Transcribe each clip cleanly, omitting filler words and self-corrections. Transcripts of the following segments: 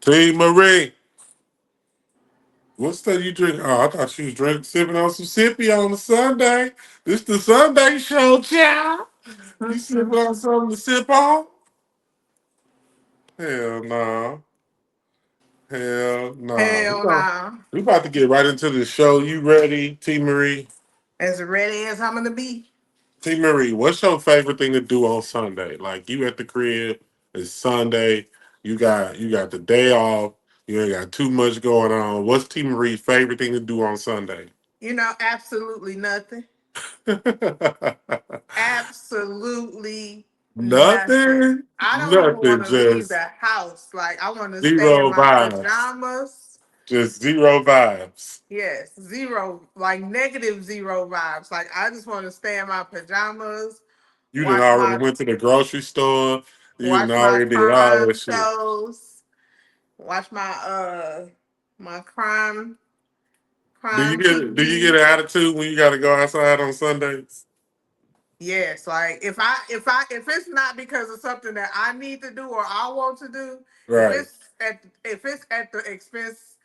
T Marie, what's that you drink? Oh, I thought she was drinking, sipping on some sippy on a Sunday. This the Sunday show, child. You sipping on something to sip on? Hell no. Hell no. Hell no. We about to get right into the show. You ready, T Marie? As ready as I'm gonna be. T Marie, what's your favorite thing to do on Sunday? Like you at the crib, it's Sunday, you got the day off, you ain't got too much going on. What's T Marie's favorite thing to do on Sunday? Absolutely nothing. Absolutely nothing. Nothing? I don't even Nothing, want to leave just the house. Like I want to stay in zero my vibes. pajamas. Just zero vibes. Yes, zero, like negative zero vibes. Like I just want to stay in my pajamas, You done watch already my went to the grocery store. You done watch my already did all crime that shit. shows, watch my Do you crime get do you get TV. an attitude when you gotta go outside on Sundays? Yes, like if it's not because of something that I need to do or I want to do, Right. if it's at the expense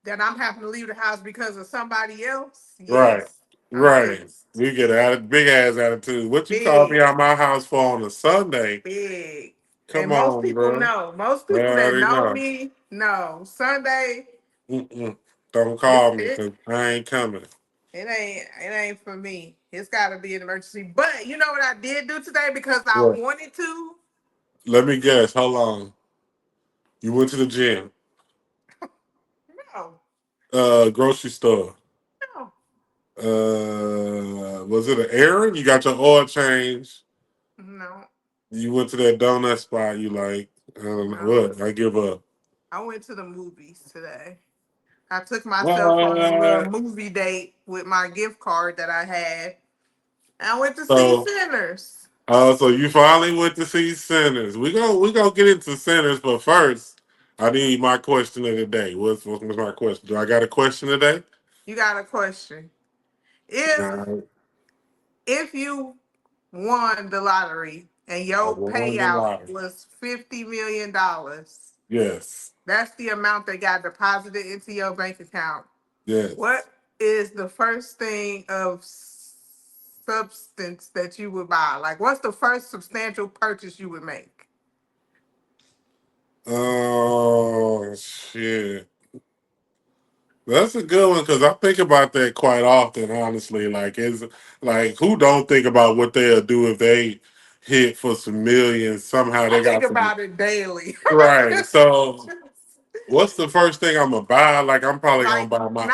that I'm having to leave the house because of somebody else, Right. yes, I'm Right. pissed. We get a big ass attitude. What you call me Big, out my house for on a Sunday? big. Come And most on, people bro. know. Most I people that already know know. me know. Sunday, Mm-mm. Don't it's call me it because I ain't coming. it ain't for me. It's gotta be an emergency. But you know what I did do today because I What? wanted to? Let me guess. How long? You went to the gym, No, grocery store. no, Was it an errand? You got your oil change. no. You went to that donut spot. You like, I don't know No, what. I give up. I went to the movies today. I took myself on a little What? movie date with my gift card that I had. And I went to see So Sinners. So you finally went to see Sinners. We gonna get into Sinners, but first, I need my question of the day. What's my question? Do I got a question today? You got a question. If No, if you won the lottery and I your won the payout lottery. was $50 million, Yes, that's the amount that got deposited into your bank account. yes. What is the first thing of substance that you would buy? Like, what's the first substantial purchase you would make? Oh shit, that's a good one because I think about that quite often. Honestly, like is like who don't think about what they'll do if they hit for some millions somehow I they think got some about it daily. right. Just- So what's the first thing I'm gonna buy? Like I'm probably gonna like buy my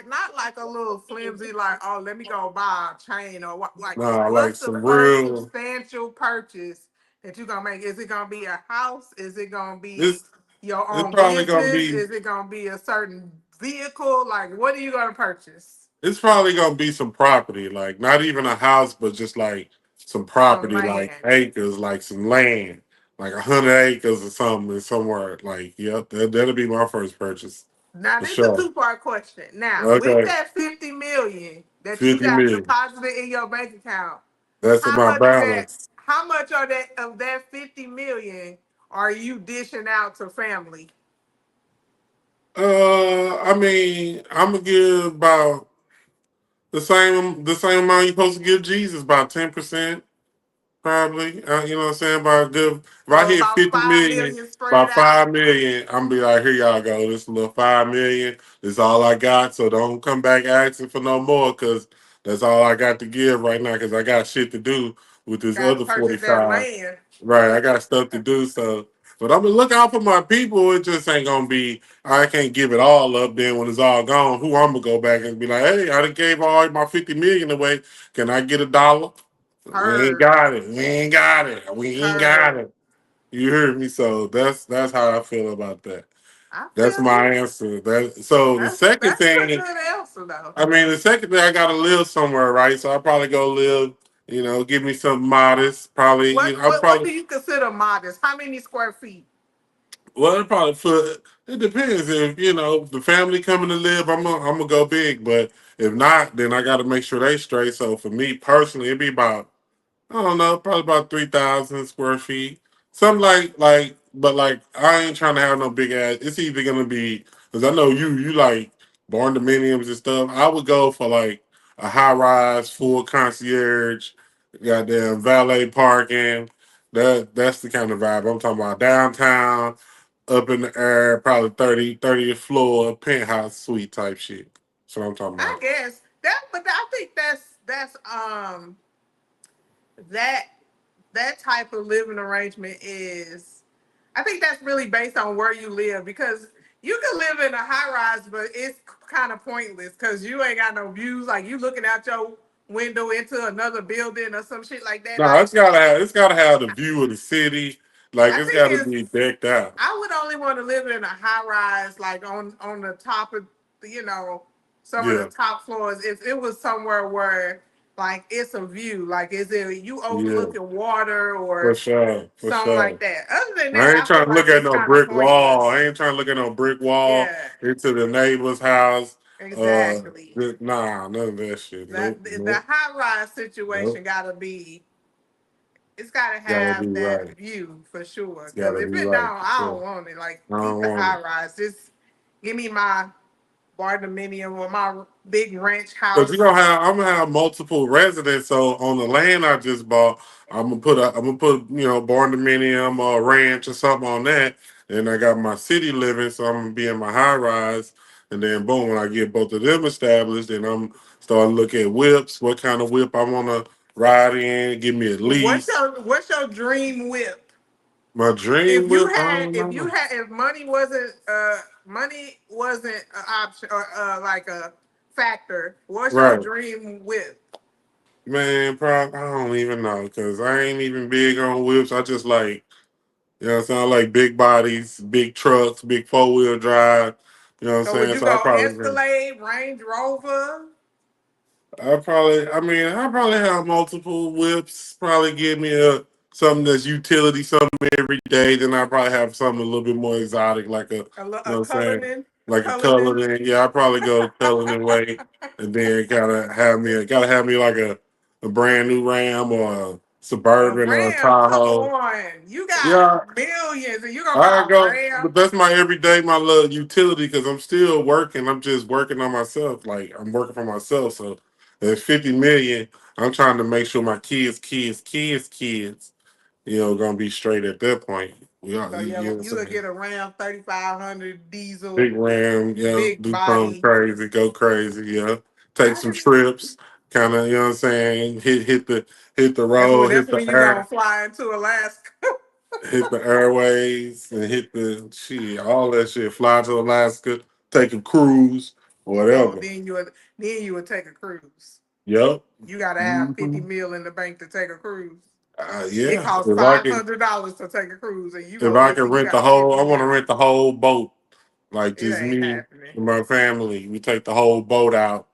not like a little flimsy like, oh, let me go buy a chain or what. Like, nah, like what's the some first real. substantial purchase that you're gonna make? Is it gonna be a house? Is it gonna be This your it's own probably gonna business? be Is it gonna be a certain vehicle? Like, what are you gonna purchase? it's probably gonna be some property, like not even a house, but just like some Some property, like land. acres, like some land, like 100 acres or something somewhere. Like, yep, that'll be my first purchase Now for this is a sure. two-part question. Now, with Okay, that 50 million that you 50 got million. deposited in your bank account, That's how my much of that balance. how much of that 50 million are you dishing out to family? I mean, I'm gonna give about the same amount you're supposed to give Jesus, about 10%. Probably, you know what I'm saying? About a good, if I So hit about 50 five million, million spread about out. 5 million, I'm gonna be like, here y'all go. This little 5 million. This is all I got. So don't come back asking for no more because that's all I got to give right now because I got shit to do with this Got to other purchase that 45. land. Right, I got stuff to do. So, but I'm gonna look out for my people. It just ain't gonna be, I can't give it all up. Then when it's all gone, who I'm gonna go back and be like, hey, I done gave all my 50 million away. Can I get a dollar? We ain't Heard, got it. We ain't got it. We ain't got heard. it. You heard me. So that's how I feel about that. I That's feel my you. answer. So the second That's a thing, good answer though. I mean, the second thing, I gotta live somewhere, right? So I probably go live. Give me something modest. Probably, What I what what probably do you consider modest? How many square feet? well, it probably for it depends. If the family coming to live, I'm gonna go big. But if not, then I got to make sure they straight. So for me personally, it'd be about I don't know, probably about 3,000 square feet. Something like but like I ain't trying to have no big ass. It's either gonna be because I know you like barn dominiums and stuff. I would go for like a high rise, full concierge, goddamn valet parking. That's the kind of vibe I'm talking about. Downtown, up in the air, probably 30th floor, penthouse suite type shit. That's what I'm talking I about. guess that, but I think that that type of living arrangement is, I think that's really based on where you live, because you can live in a high rise, but it's kind of pointless because you ain't got no views. Like you looking out your window into another building or some shit like that. No, Like it's gotta have the view of the city. Like I it's think gotta be it's, decked out. I would only want to live in a high rise, like on the top of, you know, some of the Yeah, top floors. If it was somewhere where like it's a view, like is it you yeah, overlooking water for or sure, for something sure. like that. Other than that, I ain't I feel trying to like look at it's no kind of brick wall. pointless. I ain't trying to look at no brick wall Yeah, into the neighbor's house. exactly. Nah, none of that shit. That Nope, the nope, high rise situation nope. gotta be. It's gotta Gotta be have that right. view for sure. It's Cause gotta if be it right don't, for I don't sure. want it. Like I keep don't it want high it. rise. Just give me my bardominium or my big ranch But you house. gonna have I'm gonna have multiple residents. So on the land I just bought, I'm gonna put barn dominium or ranch or something on that. And I got my city living, so I'm gonna be in my high rise. And then boom, when I get both of them established, then I'm starting to look at whips, what kind of whip I wanna ride in, give me a lease. What's your dream whip? My dream whip, I don't If you know. had if money wasn't an option or like a factor, what's your Right. dream whip? Man, I don't even know because I ain't even big on whips. I just like, I like big bodies, big trucks, big 4-wheel drive. You know what I'm So would saying? you So I go probably, Escalade, Range Rover? I probably have multiple whips. Probably give me a something that's utility, something every day. Then I probably have something a little bit more exotic, like A what I'm saying, Cullinan, a like a Cullinan. Cullinan. Yeah, I probably go Cullinan way, and then gotta have me like a brand new Ram or a A Suburban or a Ram, come Tahoe. on. You got Yeah, millions and you gonna I buy a go, but Ram? that's my everyday, my little utility because I'm still working. I'm just working on myself. Like I'm working for myself. So at 50 million, I'm trying to make sure my kids, gonna be straight at that point. Yeah, So you know what I'm you would saying? get a Ram 3500 Big diesel, Ram, yeah, big do something body. crazy, go crazy, yeah. Take I some can see trips, kind of, you know what I'm saying? Hit the road, that's when you gonna fly into Alaska. hit the airways and hit the shit, all that shit. Fly to Alaska, take a cruise, Oh, whatever. then you would take a cruise. Yep. You gotta have 50 Hmm. mil in the bank to take a cruise. It Yeah. costs $500 to take a cruise, and you If gonna I wait can till you rent the got whole, 50 I want to mil. rent the whole boat, like It just ain't me happening. and my family. We take the whole boat out,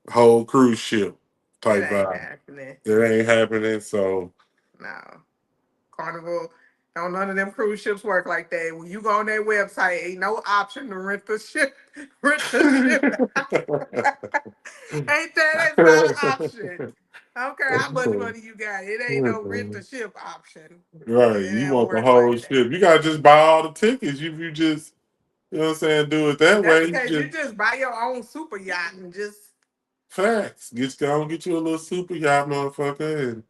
whole cruise ship It type ain't vibe. happening. It ain't happening. So No. Carnival, don't none of them cruise ships work like that. When you go on their website, ain't no option to rent the ship. Rent the ship. Ain't that? That's not an option. I don't care how much money you got. It ain't no rent the ship option. right, It you don't want the work whole like that. ship. You gotta just buy all the tickets. You just, you know what I'm saying, do it that That's way. You because you just just buy your own super yacht and just. facts. Get you a little super yacht, motherfucker, and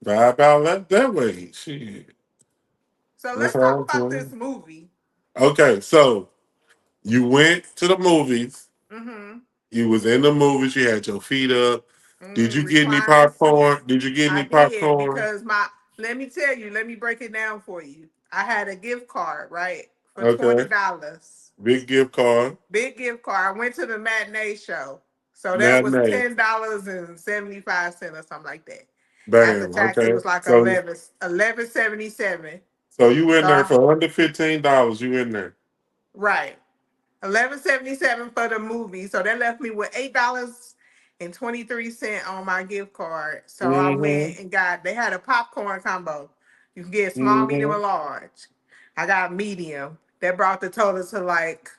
vibe out that way. Shit, So that's let's talk all I'm about this saying. movie. Okay, so you went to the movies. Mm-hmm. You was in the movies. You had your feet up. Did you get any Recliner seats. popcorn? Did you get I any did popcorn? because let me tell you, let me break it down for you. I had a gift card, right? For Okay, $20. big gift card. Big gift card. I went to the matinee show. So that was Matinee. $10.75 or something like that. After Bam. tax, it Okay. was like So 11.77. you in there So for under $15. You in there. right. 11.77 for the movie. So that left me with $8.23 on my gift card. So I Mm-hmm. went and they had a popcorn combo. You can get small, medium, Mm-hmm. or large. I got medium. That brought the total to like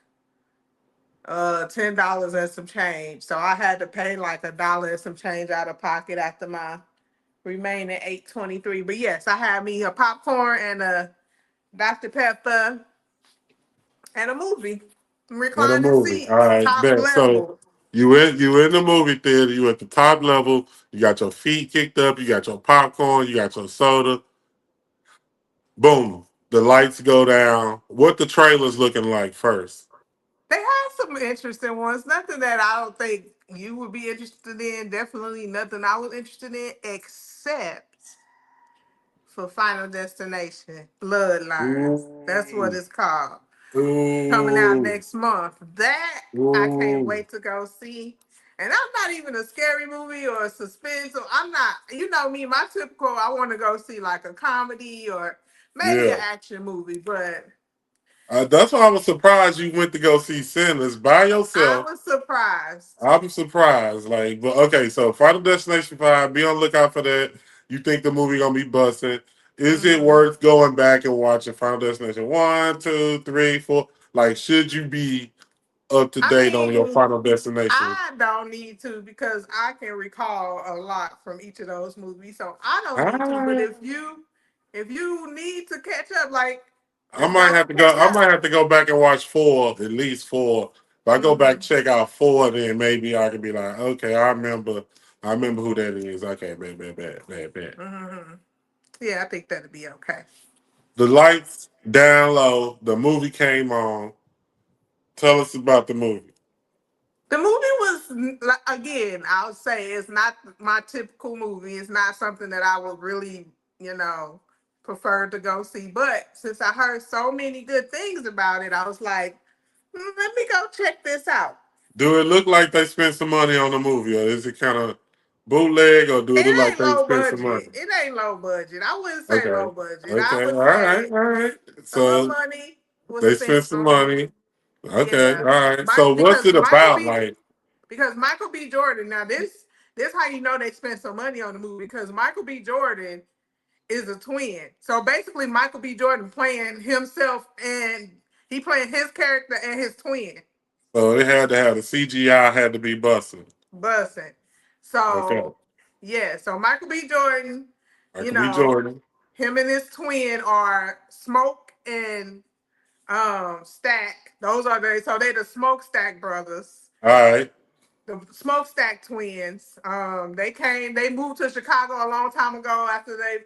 $10 and some change. So I had to pay like $1 and some change out of pocket after my remaining 8.23. But yes, I had me a popcorn and a Dr. Pepper, and a movie. In a Reclining movie. All seats, right, top bet. So level. you in the movie theater, you at the top level, you got your feet kicked up, you got your popcorn, you got your soda. Boom. The lights go down. What the trailer's looking like first? They have some interesting ones. Nothing that I don't think you would be interested in. Definitely nothing I was interested in, except for Final Destination Bloodlines. That's what Ooh. it's called. Coming out Ooh. next month. That I can't Ooh. wait to go see. And I'm not even a scary movie or a suspense. Or I'm not, you know me, my typical, I want to go see like a comedy or maybe an Yeah. action movie. But That's why I was surprised you went to go see Sinners by I yourself. was surprised. I'm surprised. Like, but okay, so Final Destination 5, be on the lookout for that. You think the movie gonna be busting. Is it Mhm. worth going back and watching Final Destination 1, 2, 3, 4? Like, should you be up to I date on your mean, Final Destination? I don't need to because I can recall a lot from each of those movies. So I don't need to. But Ah, if you need to catch up, like I let's might go have to go. catch I up. might have to go back and watch four, at least four. If I go back Hmm. check out four, then maybe I can be like, okay, I remember. I remember who that is. Okay, bad, bad, bad, bad, bad. Hmm. Yeah, I think that'd be okay. The lights down low. The movie came on. Tell us about the movie. The movie was again, I'll say it's not my typical movie. It's not something that I would really, you know, prefer to go see. But since I heard so many good things about it, I was like, let me go check this out. Do it look like they spent some money on the movie, or is it kind of bootleg, or do it It look like ain't they low spent some money? budget. It ain't low budget. I wouldn't say Okay, low budget. I okay, all would right, say all right. a little So money was they spent spent some on it. money. Okay, all Yeah, right. Mike So what's because it Michael about? B. Like, Because Michael B. Jordan. Now this how you know they spent some money on the movie because Michael B. Jordan is a twin. So basically, Michael B. Jordan playing himself and he playing his character and his twin, so it had to have the CGI had to be busting. Bussing. Okay, So yeah, so Michael B. Jordan, I you could be know, Jordan. him and his twin are Smoke and Stack. Those are they the Smokestack brothers. All right. The Smokestack twins. They moved to Chicago a long time ago after they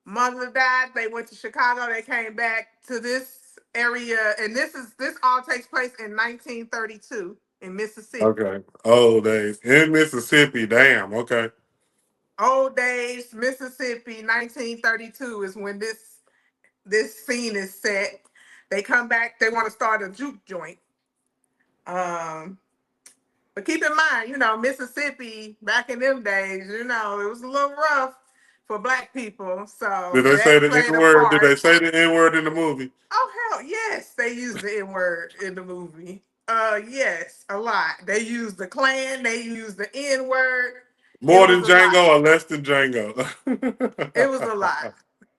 mother died. They went to Chicago. They came back to this area, and this all takes place in 1932 in Mississippi. Okay. Old days in Mississippi. Damn. Okay. Old days, Mississippi, 1932 is when this scene is set. They come back. They want to start a juke joint. Um, but keep in mind, Mississippi back in them days, it was a little rough for black people. Did So they say that the played N a word? Did part. they say the N word in the movie? Oh hell yes, they used the N word in the movie. Yes, a lot. They used the Klan. They used the N word. It More was than a lot. Django or less than Django? It was a lot.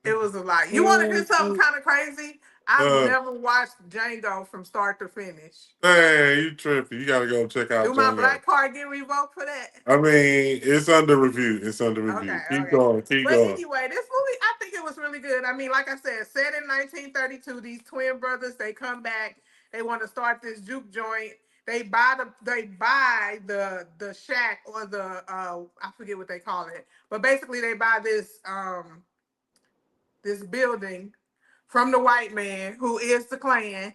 It was a lot. You want to hear something kind of crazy? I've uh, never watched Django from start to finish. man, you tripping. You got to go check out Do my Django. black card get revoked for that? I mean, it's under review. It's under Okay, review. Keep okay. going. Keep But going. anyway, this movie, I think it was really good. I mean, like I said, set in 1932, these twin brothers, they come back, they want to start this juke joint. They buy the shack or the I forget what they call it. But basically they buy this building from the white man who is the Klan,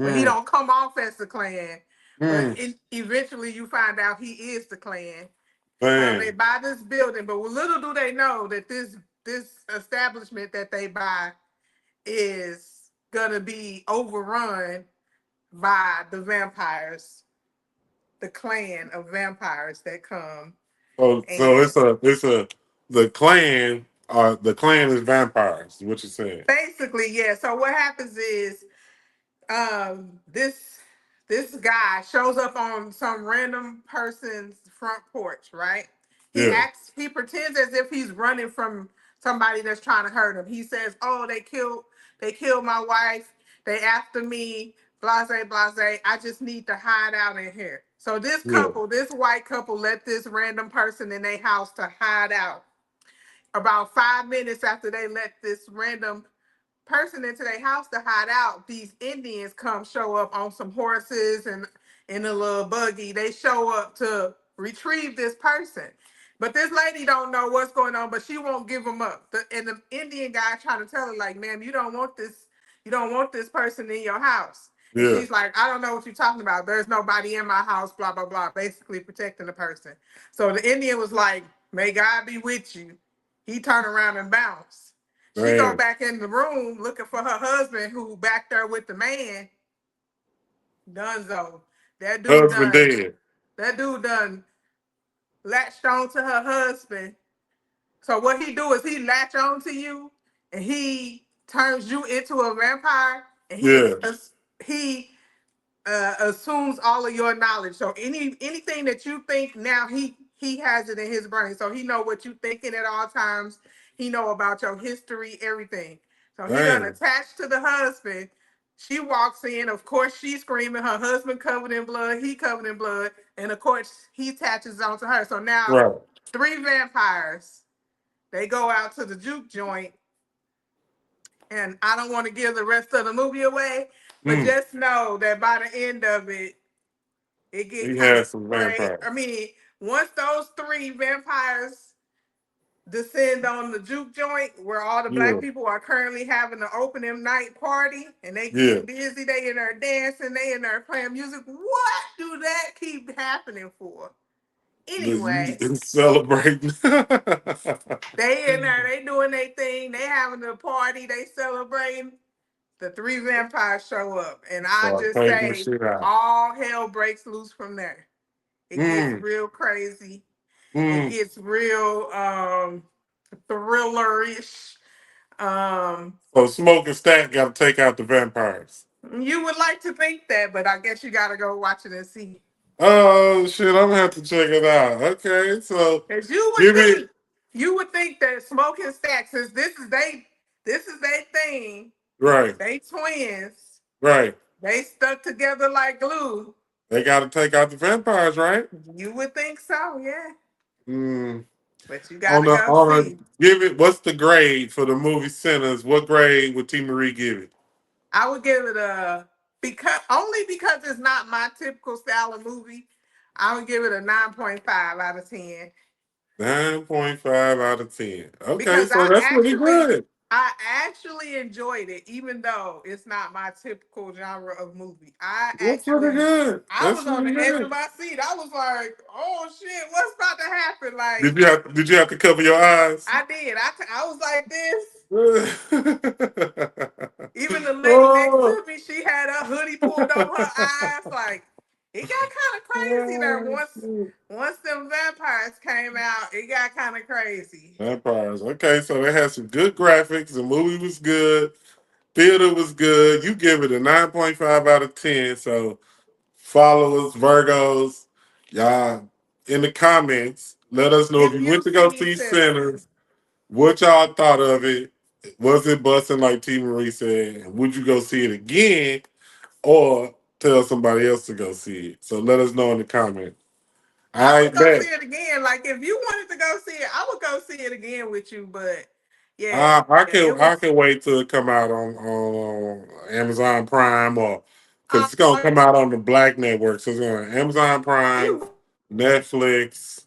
but he Mm, don't come off as the Klan. But mm, eventually you find out he is the Klan. They man. buy this building, but little do they know that this establishment that they buy is gonna be overrun by the vampires, the clan of vampires that come. So And the clan is vampires. What you saying? basically, yeah. So what happens is this guy shows up on some random person's front porch, right? Yeah. He pretends as if he's running from somebody that's trying to hurt him. He says, "Oh, they killed my wife. They after me, blase blase. I just need to hide out in here." So Yeah. this white couple let this random person in their house to hide out. About 5 minutes after they let this random person into their house to hide out, these Indians come show up on some horses and in a little buggy. They show up to retrieve this person. But this lady don't know what's going on, but she won't give them up. And the Indian guy trying to tell her, like, ma'am, you don't want this person in your house. And Yeah. she's like, I don't know what you're talking about. There's nobody in my house, blah, blah, blah, basically protecting the person. So the Indian was like, may God be with you. He turned around and bounced. She go Damn. back in the room looking for her husband who back there with the man. Dunzo. That dude Husband done. dead. That dude done latched on to her husband. So what he do is he latch on to you and he turns you into a vampire and Yeah. he assumes all of your knowledge. So anything that you think now he has it in his brain. So he know what you thinking at all times. He know about your history, everything. So he done Damn. attached to the husband. She walks in. Of course, she's screaming. Her husband covered in blood. He covered in blood. And of course, he attaches onto her. So now Right. three vampires. They go out to the juke joint. And I don't want to give the rest of the movie away, but Mm. just know that by the end of it, it get He kind of had some crazy. vampires. I mean, once those three vampires descend on the juke joint where all the black Yeah. people are currently having the opening night party and they Yeah. getting busy, they in there dancing, they in there playing music. What do that keep happening for? Anyway, Celebrating. they in there, they doing their thing, they having a party, they celebrating. The three vampires show up, and I Start just taking the say shit out. all hell breaks loose from there. It gets Mm. real crazy. It Mm. gets real thrillerish. Um, So Smoke and Stack got to take out the vampires. you would like to think that, but I guess you got to go watch it and see. Oh shit! I'm gonna have to check it out. Okay, so Because give me you would think that smoking stacks, since this is their thing. right, They twins. right. They stuck together like glue. They got to take out the vampires, right? You would think so, yeah. Mm. But you gotta go On a see. give it. What's the grade for the movie Sinners? What grade would T Marie give it? I would give it a because only because it's not my typical style of movie. I would give it a 9.5 out of 10. 9.5 out of 10. Okay, Because so that's pretty good. I actually enjoyed it, even though it's not my typical genre of movie. That's pretty good. I That's was on pretty the edge of good. my seat. I was like, oh shit, what's about to happen? Like, Did you have to cover your eyes? I did. I was like this. Even the lady next Oh, to me, she had her hoodie pulled over her eyes. Like it got kind of crazy there. oh, shit. Once them vampires came out, it got kind of crazy. Vampires. Okay, so they had some good graphics. The movie was good. Theater was good. You give it a 9.5 out of 10. So follow us, Virgos. Y'all in the comments. Let us know if If you went you to go see see sinners, Sinners. What y'all thought of it? Was it busting like T. Marie said? Would you go see it again or tell somebody else to go see it? So let us know in the comments. All I would right, go see bet. it again. Like if you wanted to go see it, I would go see it again with you. But yeah, it I was. can wait till it come out on Amazon Prime or because Uh, it's gonna come out on the Black Network. So it's on Amazon Prime, you Netflix.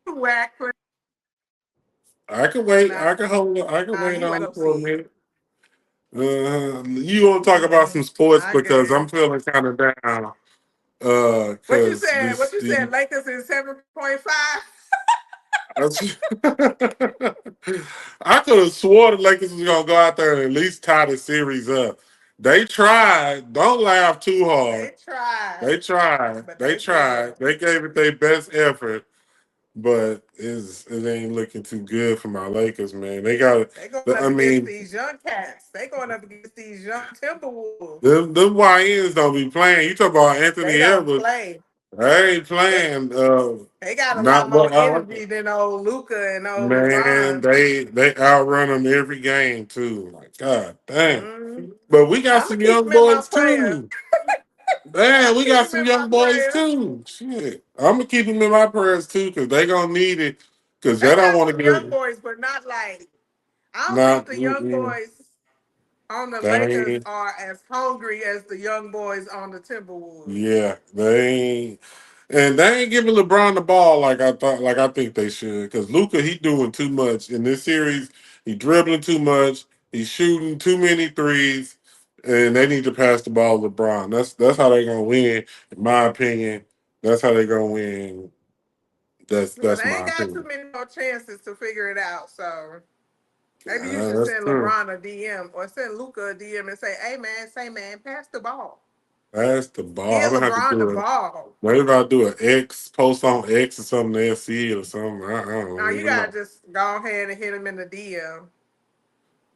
whack for I can wait. nah. I can hold. I can wait He went on go it for a see it. minute. You want to talk about some sports I because guess. I'm feeling kind of down. What you Because said? What you said? Lakers in 7.5. I could have swore the Lakers was gonna go out there and at least tie the series up. They tried. Don't laugh too hard. They tried, They tried. but They they tried. failed. They gave it their best effort, but it ain't looking too good for my Lakers, man. They got. They going I up against mean, these young cats. They going up against these young Timberwolves. them YNs don't be playing. You talk about They Anthony don't Edwards. play. They ain't They playing. they got a lot Not more what energy than old Luca and old man. LeBron. They outrun them every game too. Like God damn. Mm. But we got I'm gonna some keep young them in my boys prayers. too. Man, I'm we keep got them some in my young boys prayers. too. Shit. I'm gonna keep them in my prayers too, because they gonna need it. Because They they don't got want to some young get boys, but not like I don't think not the young boys. on the Lakers They are as hungry as the young boys on the Timberwolves. Yeah, they ain't, and they ain't giving LeBron the ball like I thought, like I think they should. Because Luca, he doing too much in this series. He dribbling too much. He's shooting too many threes, and they need to pass the ball to LeBron. That's how they gonna win, in my opinion. That's how they gonna win. Well, That's they ain't my got too opinion. many more chances to figure it out. So maybe you should That's send true. LeBron a DM or send Luca a DM and say, man, pass the ball. Pass the ball. I'm Get gonna have to LeBron the do it. ball. Maybe if I do an X post on X or something, they'll see it or something. I Now don't you even gotta know. just go ahead and hit him in the DM.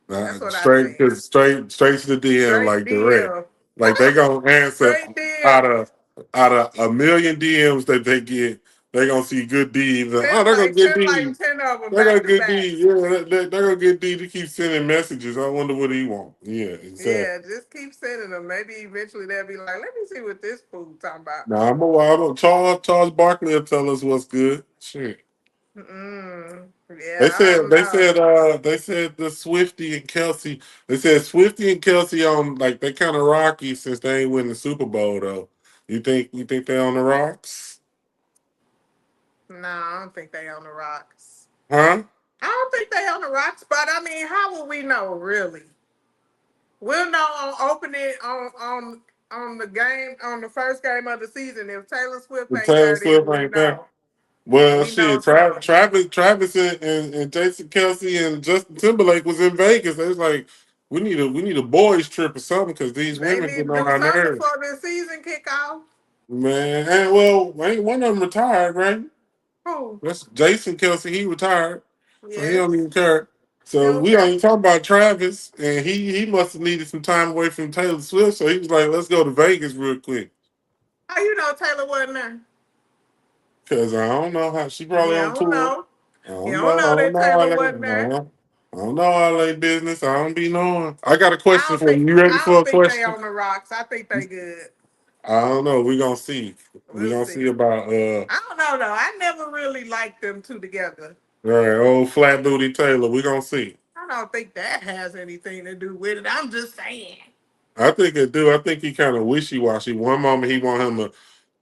That's what I Straight, think. cause straight to the DM, Straight like direct. DM. Like they gonna answer Straight out DM. of out of a million DMs that they get, they gonna see good deeds. Oh, they're gonna get Send like D. 10 of them They're gonna back to get back. D. Yeah, they're gonna get D to keep sending messages. I wonder what he want. Yeah, exactly. Yeah, just keep sending them. Maybe eventually they'll be like, let me see what this fool talking about. Now Charles Barkley will tell us what's good. Shit. Yeah, I don't know. They said the Swifty and Kelsey. They said Swifty and Kelsey on like they kind of rocky since they ain't win the Super Bowl though. You think they on the rocks? No, I don't think they on the rocks. Huh? I don't think they on the rocks, but I mean, how will we know really? We'll know on opening on the game on the first game of the season. If Taylor Swift The ain't Taylor there, then Swift we ain't there. know. Well, We know shit. something. Travis and Jason Kelsey and Justin Timberlake was in Vegas. They was like, we need a boys trip or something because these They women need getting to on do our something nerves, before the season kick off. man. And well, ain't one of them retired, right? Who? That's Jason Kelsey. He retired, so he don't Yes. even care. So we Okay. don't even talk about Travis, and he must have needed some time away from Taylor Swift. So he was like, "Let's go to Vegas real quick." How you know Taylor wasn't there? Cause I don't know how she You probably on don't tour. know. You don't know that Taylor wasn't there. I don't know LA business. I don't be knowing. I got a question for you. You ready I for don't a think they question? on the rocks. I think they good. I don't know. We gonna see. We We'll gonna see see. about I don't know though. I never really liked them two together. all right, old flat booty Taylor. We gonna see. I don't think that has anything to do with it. I'm just saying. I think it do. I think he kind of wishy washy. One moment he want him a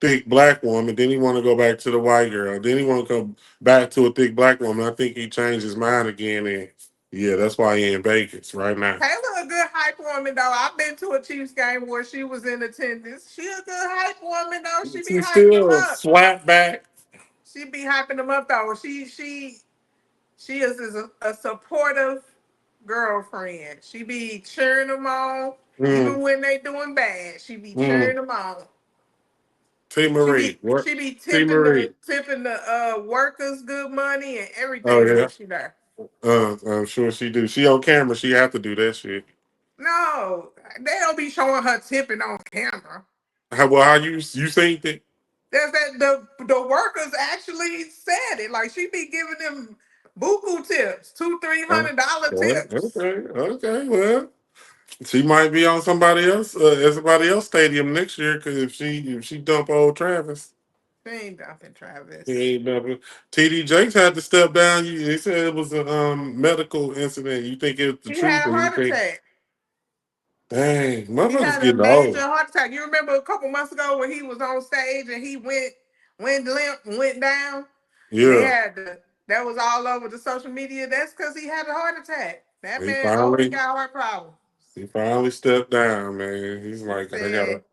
thick black woman, then he want to go back to the white girl. Then he want to come back to a thick black woman. I think he changed his mind again, and yeah, that's why he in Vegas right now. Taylor a good hype woman though. I've been to a Chiefs game where she was in attendance. She a good hype woman though. She be She hyping them still up. slap back. She be hyping them up though. She is a supportive girlfriend. She be cheering them on, Mm, even when they doing bad. She be cheering mm. them on. T Marie, what? She be T Marie. tipping the workers good money and Oh everything yeah. when she there. I'm sure she do. She on camera. She have to do that shit. No, they don't be showing her tipping on camera. How you think that? There's the workers actually said it. Like she be giving them buku tips, two, three Uh, hundred dollar well, tips. okay. Well, she might be on somebody else stadium next year because if she dump old Travis, She ain't dumping he Travis. ain't dumping. TD Jakes had to step down. He said it was a medical incident. You think it's the He truth, had a or you heart think, attack. dang, He motherfuckers had a getting major old? heart attack. You remember a couple months ago when he was on stage and he went limp, went down, and they Yeah, had that was all over the social media. That's because he had a heart attack. That he man always finally got heart problems. he finally stepped down, man. He's He like, I gotta. said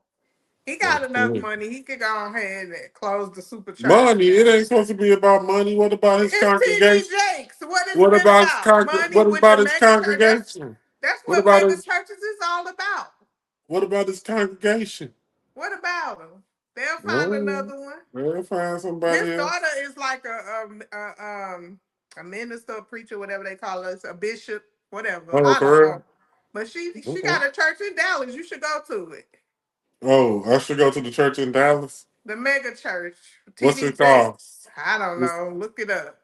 he got enough money. He could go ahead and close the supercharger Money. It down. ain't supposed to be about money. What about his It's TD congregation? Jakes. What has it been about? Money What with the about his mega church. congregation? That's What what about mega his churches is all about. what about his congregation? What about them? They'll find Oh, another one. they'll find His somebody else. daughter is like a minister, a preacher, whatever they call us, a bishop, whatever. Oh, I don't for know. But she real? Okay. got a church in Dallas. You should go to it. Oh, I should go to the church in Dallas. The mega church. What's TD it called? Jakes. I don't What's- know. Look it up.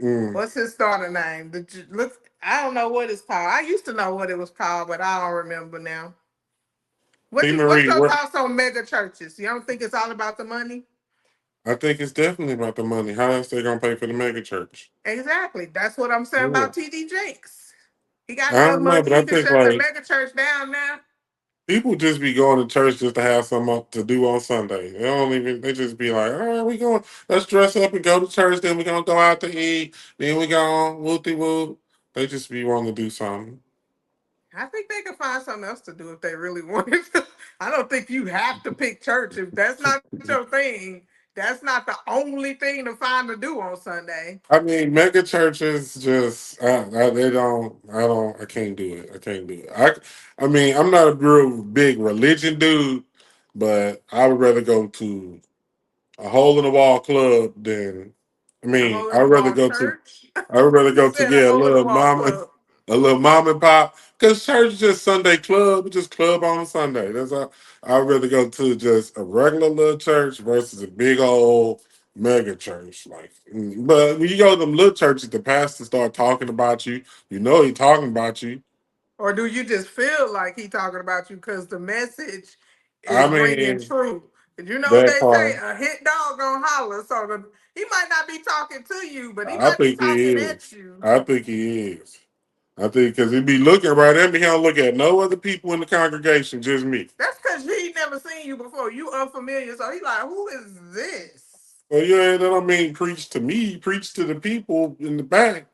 Mm, What's his daughter name? Look, I don't know what it's called. I used to know what it was called, but I don't remember now. T. What's Marie, your what? thoughts on mega churches? You don't think it's all about the money? I think it's definitely about the money. How else they gonna pay for the mega church? Exactly. That's what I'm saying Yeah. about TD Jakes. He got I enough don't know, money. but I He can think shut the like mega church down now. people just be going to church just to have something to do on Sunday. They don't even. They just be like, all right, we going. Let's dress up and go to church. Then we gonna go out to eat. Then we gonna whoopty whoop. They just be wanting to do something. I think they could find something else to do if they really wanted to. I don't think you have to pick church. If that's not your thing, that's not the only thing to find to do on Sunday. I mean, mega churches just they don't. I don't. I can't do it. I can't do it. I mean, I'm not a real big religion dude, but I would rather go to a hole in the wall club than. I A mean, hole in I'd the rather wall go to. church. I would rather You go to said a yeah, hole in the wall club. a little mom and pop. Because church is just Sunday club, it's just club on a Sunday. That's all. I'd rather go to just a regular little church versus a big old mega church. Like, but when you go to them little churches, the pastor start talking about you. You know he talking about you. Or do you just feel like he talking about you because the message I is ringing mean true? And you know what that they say, part. a hit dog gonna holler. So he might not be talking to you, but he I might be think he talking at is. you. I think he is. I think because he be looking right at me, he don't look at no other people in the congregation, just me. That's because he never seen you before. You unfamiliar. So he like, who is this? Well, yeah, that don't mean preach to me. Preach to the people in the back.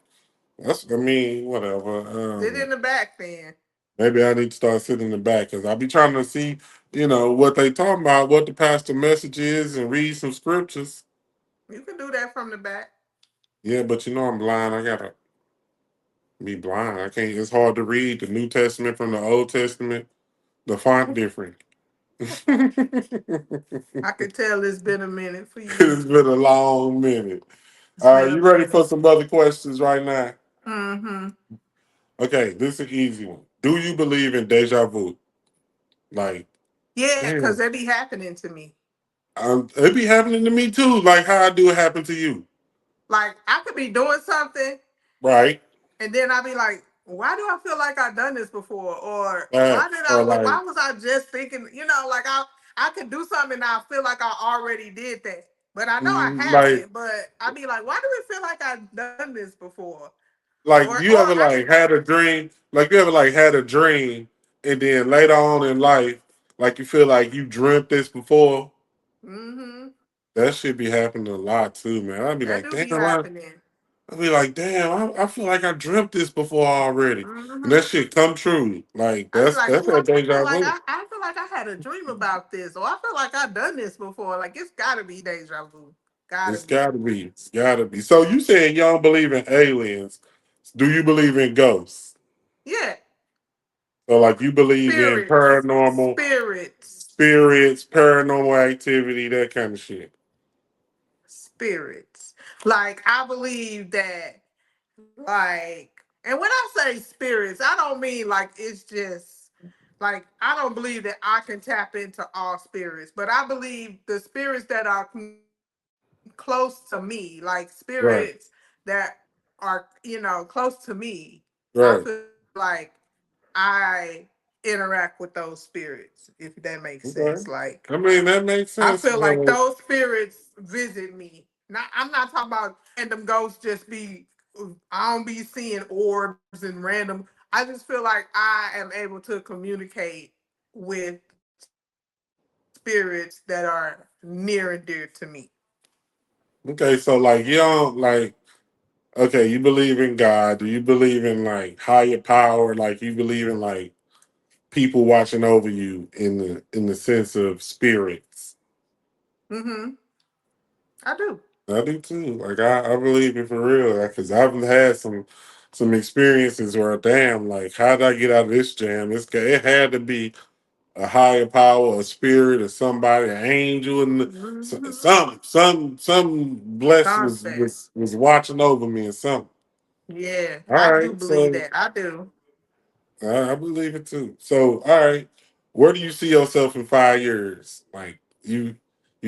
That's, I mean, whatever. Sit in the back then. Maybe I need to start sitting in the back because I be trying to see, what they talking about, what the pastor message is, and read some scriptures. You can do that from the back. Yeah, but I'm blind. I gotta be blind. I can't. It's hard to read the New Testament from the Old Testament. The font different. I could tell it's been a minute for you. It's been a long minute. It's All right, been a you ready for minute. some other questions right now? Mm-hmm. Okay, this is an easy one. Do you believe in deja vu? Like, Yeah, because damn, they be happening to me. it be happening to me too. Like, how I do it happen to you, Like I could be doing something right? and then I'd be like, why do I feel like I've done this before? Or Or why like, was I just thinking, like I could do something and I feel like I already did that. But I know I like, haven't, but I'd be like, why do it feel like I've done this before? like, Or you ever I like had a dream? Like, you ever like had a dream, and then later on in life, like you feel like you dreamt this before. mm-hmm. That should be happening a lot too, man. I'd be That like, do be damn, happening. I'd be like, damn, I feel like I dreamt this before already, and Mm-hmm. that shit come true. Like I'd be that's like, that's oh, that deja vu. I feel like I had a dream about this, or I feel like I've done this before. Like it's gotta be deja vu. Gotta It's be. gotta be. It's gotta be. So you saying you don't believe in aliens? Do you believe in ghosts? Yeah. So like you believe in Spirits. paranormal Spirits. spirits, paranormal activity, that kind of shit. Spirits. Like I believe that like and when I say spirits, I don't mean like it's just like I don't believe that I can tap into all spirits, but I believe the spirits that are close to me, like spirits Right. that are, close to me, I feel Right. like I interact with those spirits, if that makes sense. Okay. Like I mean that makes I sense, feel like but those spirits visit me. Not, I'm not talking about random ghosts. Just be, I don't be seeing orbs and random. I just feel like I am able to communicate with spirits that are near and dear to me. okay, so like you don't like okay, you believe in God. Do you believe in like higher power? Like you believe in like people watching over you in the sense of spirits. Mm-hmm. I do. I do too. Like I believe it for real. Because I've had some experiences where damn, like how did I get out of this jam? It had to be a higher power, a spirit, or somebody, an angel, and Mm-hmm. some blessed Something. was watching over me or something. Yeah, All I do right, believe so that. I do. I believe it too. So all right, where do you see yourself in 5 years? Like you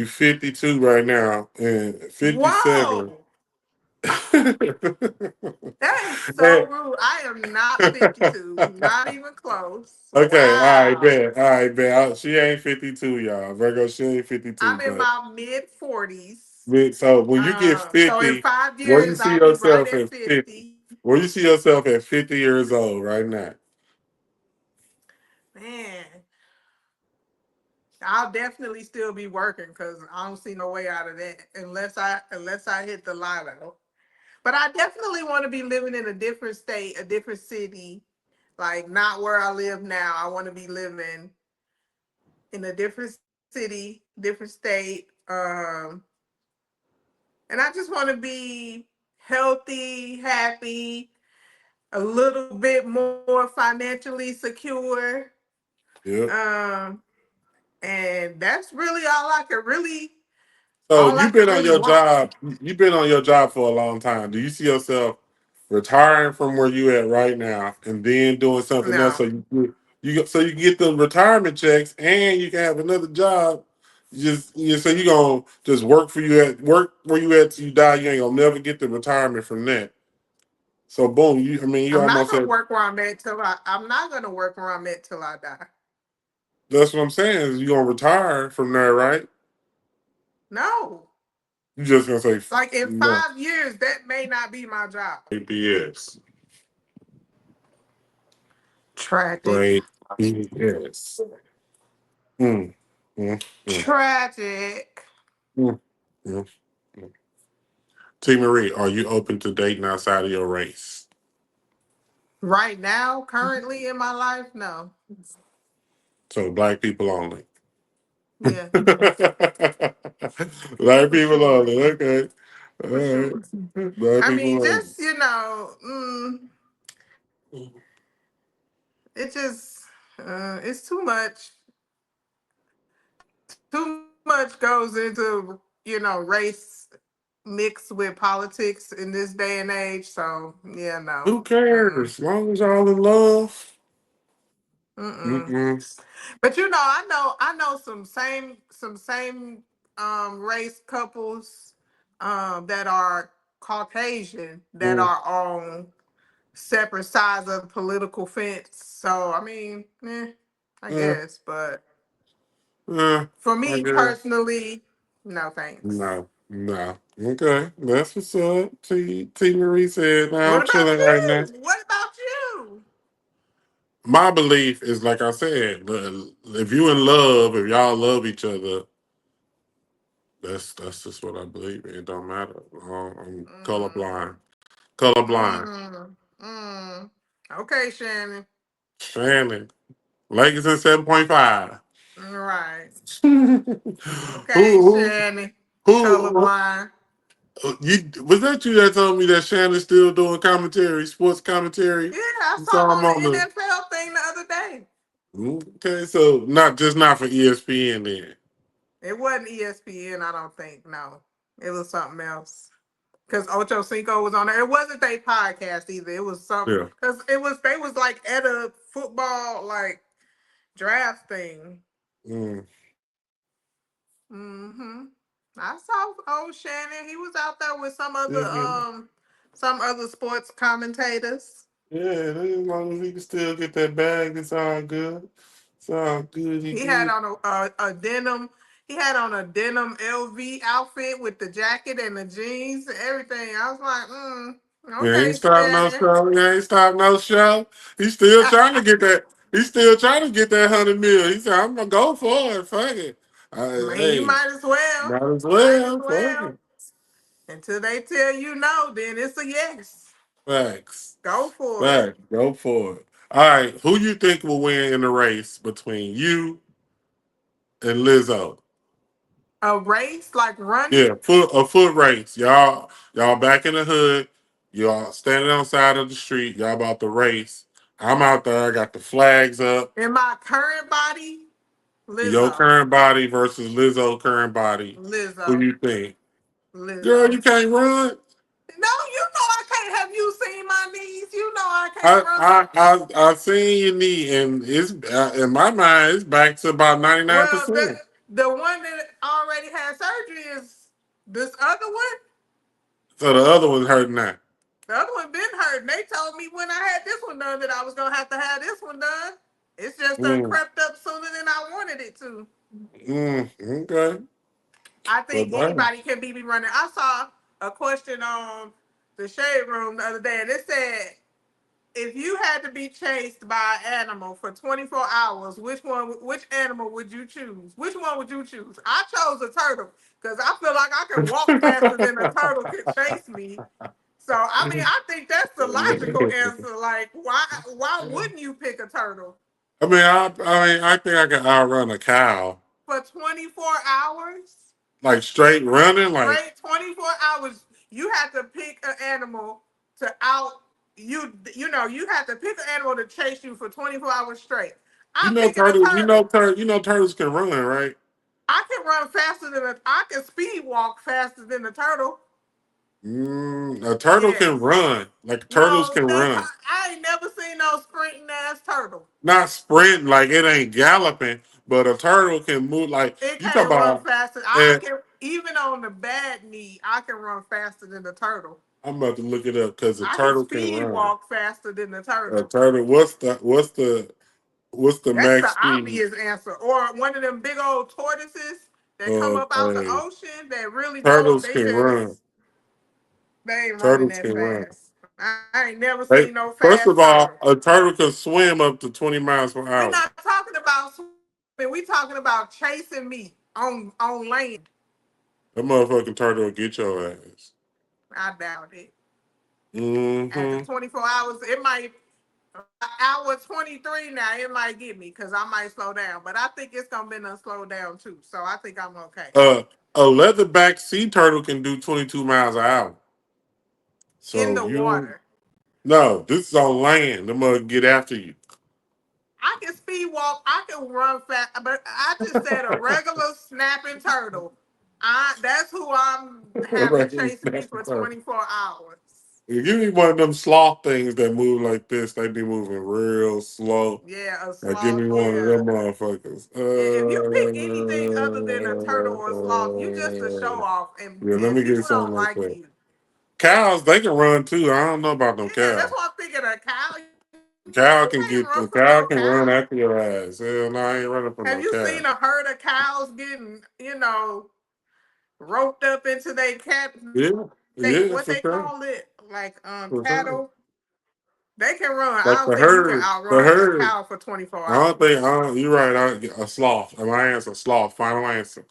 52 right now and 57. Whoa, And- that is so rude. I am not 52, not even close. okay, all right, Wow. bet. All right, bet. She ain't 52, y'all. Virgo, she ain't 52, I'm in but my mid 40s. so when you get So in 50, five where do you years, see I'll be right yourself at at 50? 50. Where you see yourself at 50 years old right now? Man, I'll definitely still be working because I don't see no way out of that unless I hit the lotto. But I definitely want to be living in a different state, a different city, like not where I live now. I want to be living in a different city, different state. And I just want to be healthy, happy, a little bit more financially secure. Yep. Um, and that's really all I could really So all I you've could been on really your want. job. You've been on your job for a long time. Do you see yourself retiring from where you at right now and then doing something else No. so you can get the retirement checks and you can have another job? So you gonna just work where you at till you die. You ain't gonna never get the retirement from that. So boom, you I'm not almost gonna at. work where I'm at till I'm not gonna work where I'm at till I die. That's what I'm saying. Is you gonna retire from there, right? No. You just gonna say Like in no. 5 years, that may not be my job. APS. Tragic. Right. Yes. Mm, mm, mm, Tragic. mm, mm, mm. T. Marie, are you open to dating outside of your race? Right now, currently in my life, no. So black people only. Yeah, Black for people sure. only. Okay. All For right. sure. Black I people mean, only. just, it just, it's too much. Too much goes into, race mixed with politics in this day and age. So, yeah, no. Who Mm-mm. cares? As long as y'all in love. Mm-mm. Mm-mm. But I know some same race couples that are Caucasian that Mm, are on separate sides of the political fence. So I mean, I mm, guess. But mm, for I me guess. personally, no thanks. No. No. Okay. That's what's up. T. Marie said, now What I'm about chilling right now. you? What about you? My belief is like I said, if you in love, if y'all love each other, that's just what I believe in. It don't matter. I'm Mm, colorblind. Colorblind. mm. Okay, Shannon. Shannon. Lakers in 7.5. All right. who, Okay, who, Shannon. who, Colorblind. was that you that told me that Shannon's still doing commentary, sports commentary? Yeah, I You saw him saw him on on the the. NFL thing the other day. Okay, so not for ESPN then. It wasn't ESPN, I don't think. No, it was something else. Because Ocho Cinco was on there. It wasn't their podcast either. It was some Yeah. because they was like at a football like draft thing. Mm. Mm-hmm. I saw old Shannon. He was out there with Yeah. some other sports commentators. Yeah, as long as he can still get that bag, it's all good. It's all good. He He had good. on a denim. He had on a denim LV outfit with the jacket and the jeans and everything. I was like, He ain't okay, stopping no Shannon. show. He ain't stopping no show. He's still trying to get that. He's still trying to get that 100 mil. He said, "I'm gonna go for it. Fuck it. Man, you Hey, might as well. might as Might as well. Fuck well. it. Until they tell you no, then it's a yes. Facts. Go for it. Facts. Go for it. All right. Who you think will win in the race between you and Lizzo? A race like running Yeah, a foot race. Y'all back in the hood. Y'all standing on the side of the street. Y'all about to race. I'm out there. I got the flags up. in my current body, Your Lizzo. current body versus Lizzo current body. Who Lizzo. you think? Girl, Lizzo. you can't run. No, you know I can't have you seen my knees. You know I can't I run. I I seen your knee, and it's in my mind it's back to about ninety Well, the 9%. the one that already had surgery is this other one. So the other one's hurting now. The other one been hurt. And they told me when I had this one done that I was gonna have to have this one done. It's just done Mm, crept up sooner than I wanted it to. okay. I But think man, anybody can be running. I saw a question on. the shade room the other day, and it said if you had to be chased by an animal for 24 hours, which animal would you choose? Which one would you choose? I chose a turtle because I feel like I can walk faster than a turtle could chase me. So I mean, I think that's the logical answer. Like, why wouldn't you pick a turtle I think I can outrun a cow. for 24 hours? Like straight running, like Straight 24 hours. You have to pick an animal to out you have to pick an animal to chase you for 24 hours straight. you I'm know picking a turtles. turtle. You know turtles can run, right? I can run faster than a I can speed walk faster than a turtle. A turtle can Yes. run. Like turtles No, can run. I ain't never seen no sprinting ass turtle. Not sprinting, like it ain't galloping, but a turtle can move. Like It you talk can't run about, faster. I and can even on the bad knee, I can run faster than the turtle. I'm about to look it up because a I can turtle can speed run. walk faster than the A turtle. turtle. What's the That's the max speed? obvious answer. Or one of them big old tortoises that come up out the Okay, ocean that really don't, turtles they can run. just, they ain't running Turtles that can run. fast. I ain't never seen Hey, no first fast of turtle. all, a turtle can swim up to 20 miles per We're hour. not talking about swimming. We talking about chasing meat on land. That motherfucking turtle will get your ass. I doubt it. After Mm-hmm. 24 hours, it might, hour 23 now, it might get me because I might slow down. But I think it's going to be a slow down too. So I think I'm okay. Uh, a leatherback sea turtle can do 22 miles an hour. In So the you water. no, this is on land. The mother get after you. I can speed walk. I can run fast, but I just said a regular snapping turtle. That's who I'm having chasing me for 24 hours. You give me one of them sloth things that move like this. They be moving real slow. Yeah, a Like, give sloth. me one of Yeah. them motherfuckers. If you pick anything other than a turtle or a sloth, you just a show off, Yeah, let and me get people something don't like like that. you. Cows, they can run too. I don't know about them Yeah, that's cows. why I'm thinking a cow. You Cow can't can run get from the no cow can cow. run after your ass. Hell no, I ain't running from Have no you seen cow. a herd of cows getting, roped up into their Yeah, they yeah, what for they sure. call it, like For sure. cattle. They can run. I Like don't think you can the outrun a herd. cow for 24 I don't think hours. you're right. A sloth. My answer, sloth. Final answer.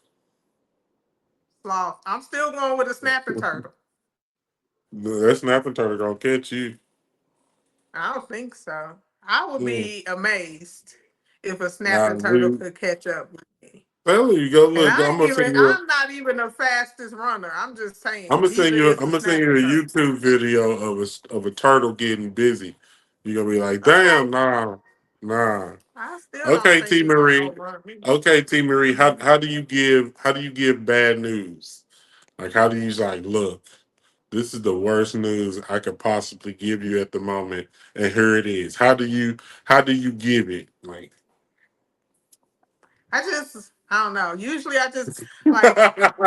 Sloth. I'm still going with a snapping turtle. That snapping turtle gonna catch you. I don't think so. I would Mm. be amazed if a Nah, snapping turtle dude. could catch up with me. There you go. And Look, I'm gonna send you. I'm not even the fastest runner. I'm just I'm saying, gonna send even you. if I'm a gonna send you snapping a turtle. YouTube video of a turtle getting busy. You're gonna be like, Okay. damn, nah, nah. I still don't Okay, think T he gonna Marie. outrun me. Okay, T Marie. How do you give bad news? Like how do you like look? This is the worst news I could possibly give you at the moment, and here it is. How do you give it? Like I don't know. Usually I just like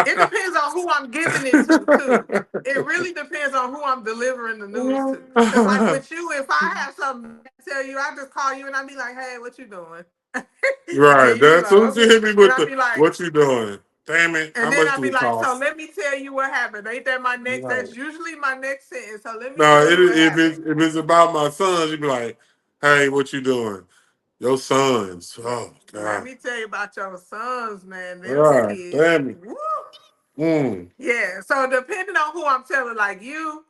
it depends on who I'm giving it to too. It really depends on who I'm delivering the news to. Cause like with you, if I have something to tell you, I just call you and I be like, hey, what you doing? right. And you be As like, soon as you okay. hit me And with I the be like, what you doing? Damn it! How and then much I do be it like, so cost? let me tell you what happened. Ain't that my next? Right. That's usually my next sentence. So let me No, tell you what happened. if it's about my sons, you be like, "Hey, what you doing? Your sons? Oh Let God! me tell you about your sons, man. Them Ah, kids. damn it! Woo. Mm. Yeah. So depending on who I'm telling, like you,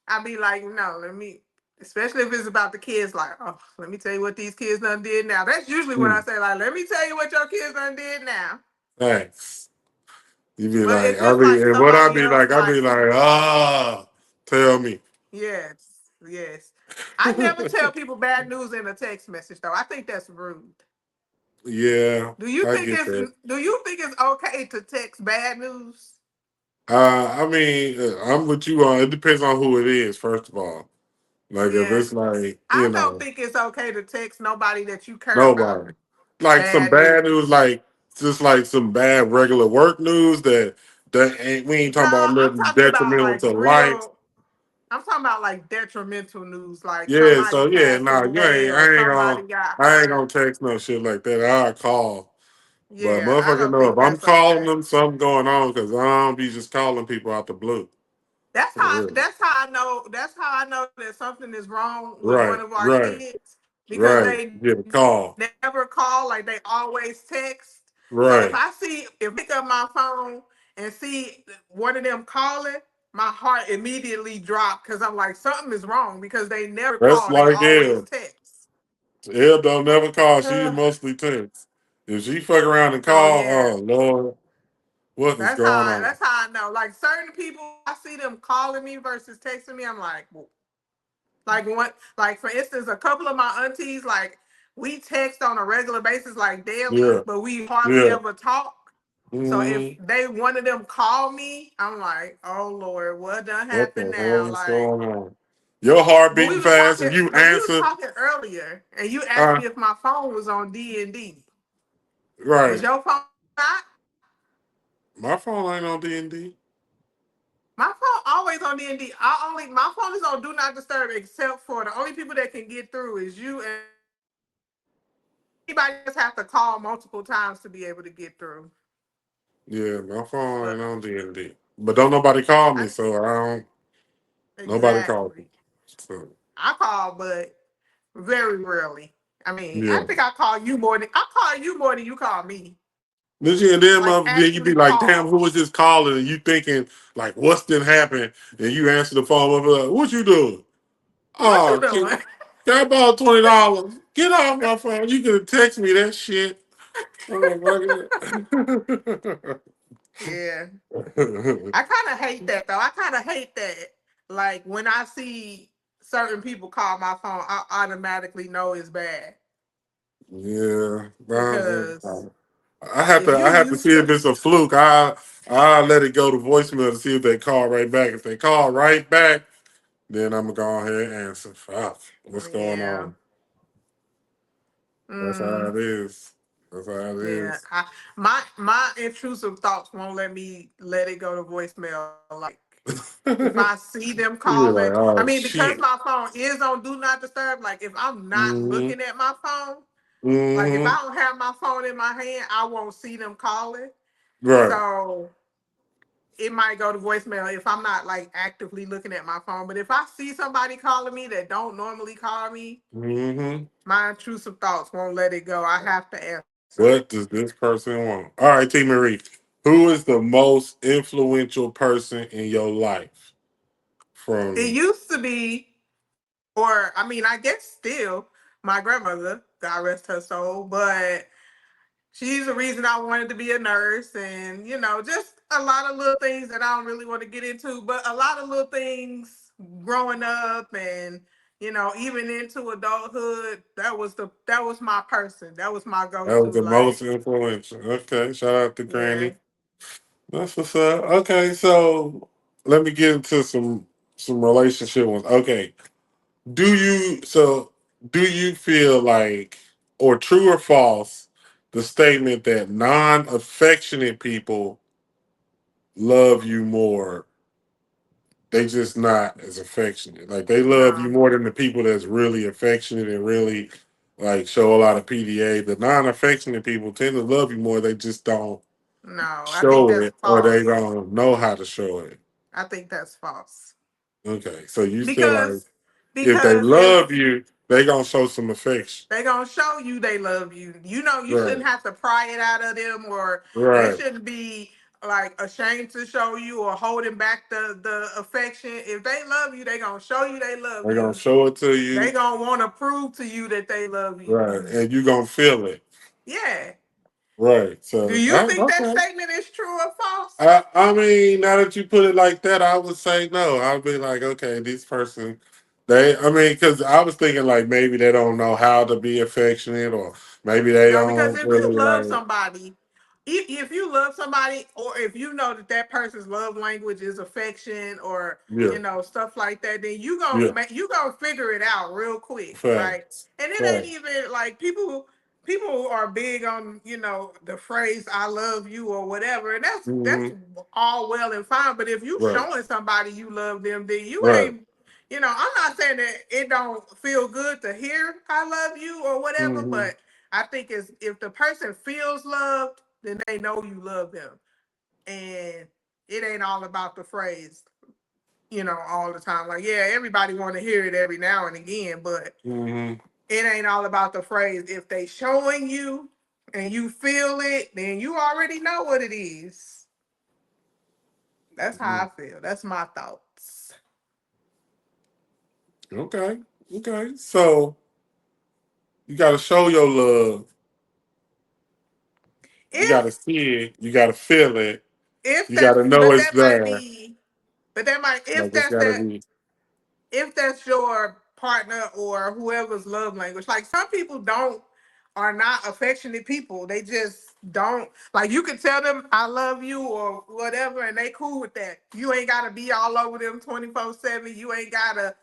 I be like, no, let me, especially if it's about the kids, like, oh, let me tell you what these kids done did now. That's usually what I Mm. say, like, let me tell you what your kids done did now. Thanks." You be But like, if it's like and what somebody else, I be like, like, ah, tell me. yes, yes. I never tell people bad news in a text message though. I think that's rude. Yeah, Do you I think get it's that. do you think it's okay to text bad news? I'm with you on. It depends on who it is. First of all, like if Yeah. it's like I don't think it's okay to text nobody that you care about nobody, like some bad bad news, news. like just like some bad regular work news that ain't we ain't No, talking about I'm nothing talking about detrimental like to life. real. I'm talking about like detrimental news, like Yeah, somebody so yeah, passed nah, away or somebody got I ain't hurt. gonna text no shit like that. I call. But Yeah, I motherfucker don't know if think I'm that's calling okay. them, something going on because I don't be just calling people out the blue. That's how I know. That's how I know that something is wrong with one Right, of our right, kids because right. they Get a never call. call. Like they always text. So Right. if I pick up my phone and see one of them calling, my heart immediately dropped because I'm like something is wrong because they never That's call. They like always Elle. text. Elle don't never call. She mostly text. If she fuck around and So call, yeah, oh Lord, what is going on? that's how I know. Like certain people, I see them calling me versus texting me. I'm like, well, like what? Like for instance, a couple of my aunties, like we text on a regular basis, like daily, Yeah, but we hardly yeah. ever talk. So if Hmm. they one of them call me, I'm like, oh Lord, what done What happened the hell now? is Like, going on? Your heart but we beating was fast talking, and you but we was answer. talking earlier, and you asked Uh, me if my phone was on D&D. Is right. your phone not? My phone ain't on D&D. My phone always on D&D. I only my phone is on Do Not Disturb, except for the only people that can get through is you and anybody else have to call multiple times to be able to get through. Yeah, my phone But ain't on D&D. But don't nobody call me, I so I don't. Nobody called me. exactly. So I call, but very rarely. I mean, I yeah. think I call you more than you call me. And then Like then you be actually like, damn, call. who was this calling? And you thinking, like, what's did happen? And you answer the phone up like, what you doing? What you Oh, doing? can I borrow $20? Get off my phone. You could text me that shit. Motherfucker. Yeah. I kind of hate that though. I kind of hate that. Like when I see certain people call my phone, I automatically know it's bad Yeah. because if I you have to used see if to, it's a fluke. I let it go to voicemail to see if they call right back. If they call right back, then I'm gonna go ahead and answer. Fuck. What's going yeah, on? That's how mm, it is. That's how it yeah. is. My intrusive thoughts won't let it go to voicemail. Like if I see them You're calling, like, I oh mean because shit. my phone is on Do Not Disturb. Like if I'm not Mm-hmm. looking at my phone, like if Mm-hmm. I don't have my phone in my hand, I won't see them calling. Right. So it might go to voicemail if I'm not like actively looking at my phone. But if I see somebody calling me that don't normally call me, Mm-hmm. my intrusive thoughts won't let it go. I have to answer. What does this person want? All right, T Marie. Who is the most influential person in your life? It From used to be, or I mean, I guess still my grandmother, God rest her soul, but she's the reason I wanted to be a nurse and, just a lot of little things that I don't really want to get into, but a lot of little things growing up and, even into adulthood, that was my person. That was my that was go-to. the most Like, influential. Okay, shout out to yeah. Granny. That's what's up. Okay, so let me get into some relationship ones. Okay, do you so do you feel like, or true or false, the statement that non-affectionate people love you more? They just not as affectionate. Like they love you No, more than the people that's really affectionate and really like show a lot of PDA. The non-affectionate people tend to love you more. They just don't no, I think show that's it, or they false. don't know how to show it. I think that's false. Okay, so you feel like Because if they because love if you, they gonna show some affection. they gonna show you they love you. You Right, shouldn't have to pry it out of them, or they right. shouldn't be like ashamed to show you or holding back the affection. If they love you, they gonna show you they love They gonna you. show it to They you, gonna want to prove to you that they love you. right, and you gonna feel it, Yeah. right. Do So, you think that okay. statement is true or false? I mean, now that you put it like that, I would say no. I'd be like, okay, this person, I mean, because I was thinking like maybe they don't know how to be affectionate, or maybe they No, because don't if you really love like, somebody, if you love somebody, or if you know that that person's love language is affection, or yeah, stuff like that, then yeah, you gonna figure it out real quick. Like, facts, and it ain't facts. even like people are big on the phrase "I love you" or whatever, and that's Mm-hmm. all well and fine. But if you Right, showing somebody you love them, then you right. ain't. I'm not saying that it don't feel good to hear "I love you" or whatever, Mm-hmm. but I think is if the person feels loved, then they know you love them, and it ain't all about the phrase. all the time. Like, yeah, everybody want to hear it every now and again, but Hmm. it ain't all about the phrase. If they showing you and you feel it, then you already know what it is. That's how I feel. That's my thoughts. Okay. Okay. So you got to show your love. You got to If see it. You got to feel it. if You got that's to know but it's that might there. be but that might Like it's got to be if that's your partner or whoever's love language. Like some people don't are not affectionate people. They just don't like you can tell them I love you or whatever and they cool with that. You ain't gotta be all over them 24/7. You ain't gotta,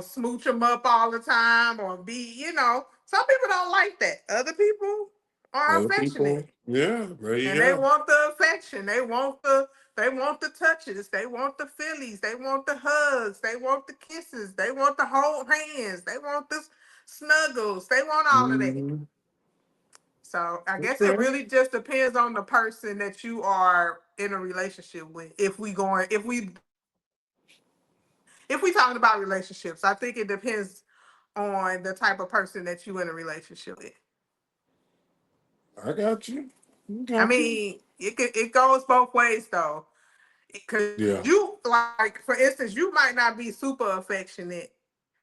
smooch them up all the time or some people don't like that. Other people are other people. affectionate Yeah. There you and they go. want the affection. They want the touches. They want the feelies. They want the hugs. They want the kisses. They want the hold hands. They want the snuggles. They want all of that. Hmm. So I guess it Okay. really just depends on the person that you are in a relationship with. If we talking about relationships, I think it depends on the type of person that you in a relationship with. I got you. I I got you. mean, it goes both ways though. Because Yeah. you like, for instance, you might not be super affectionate,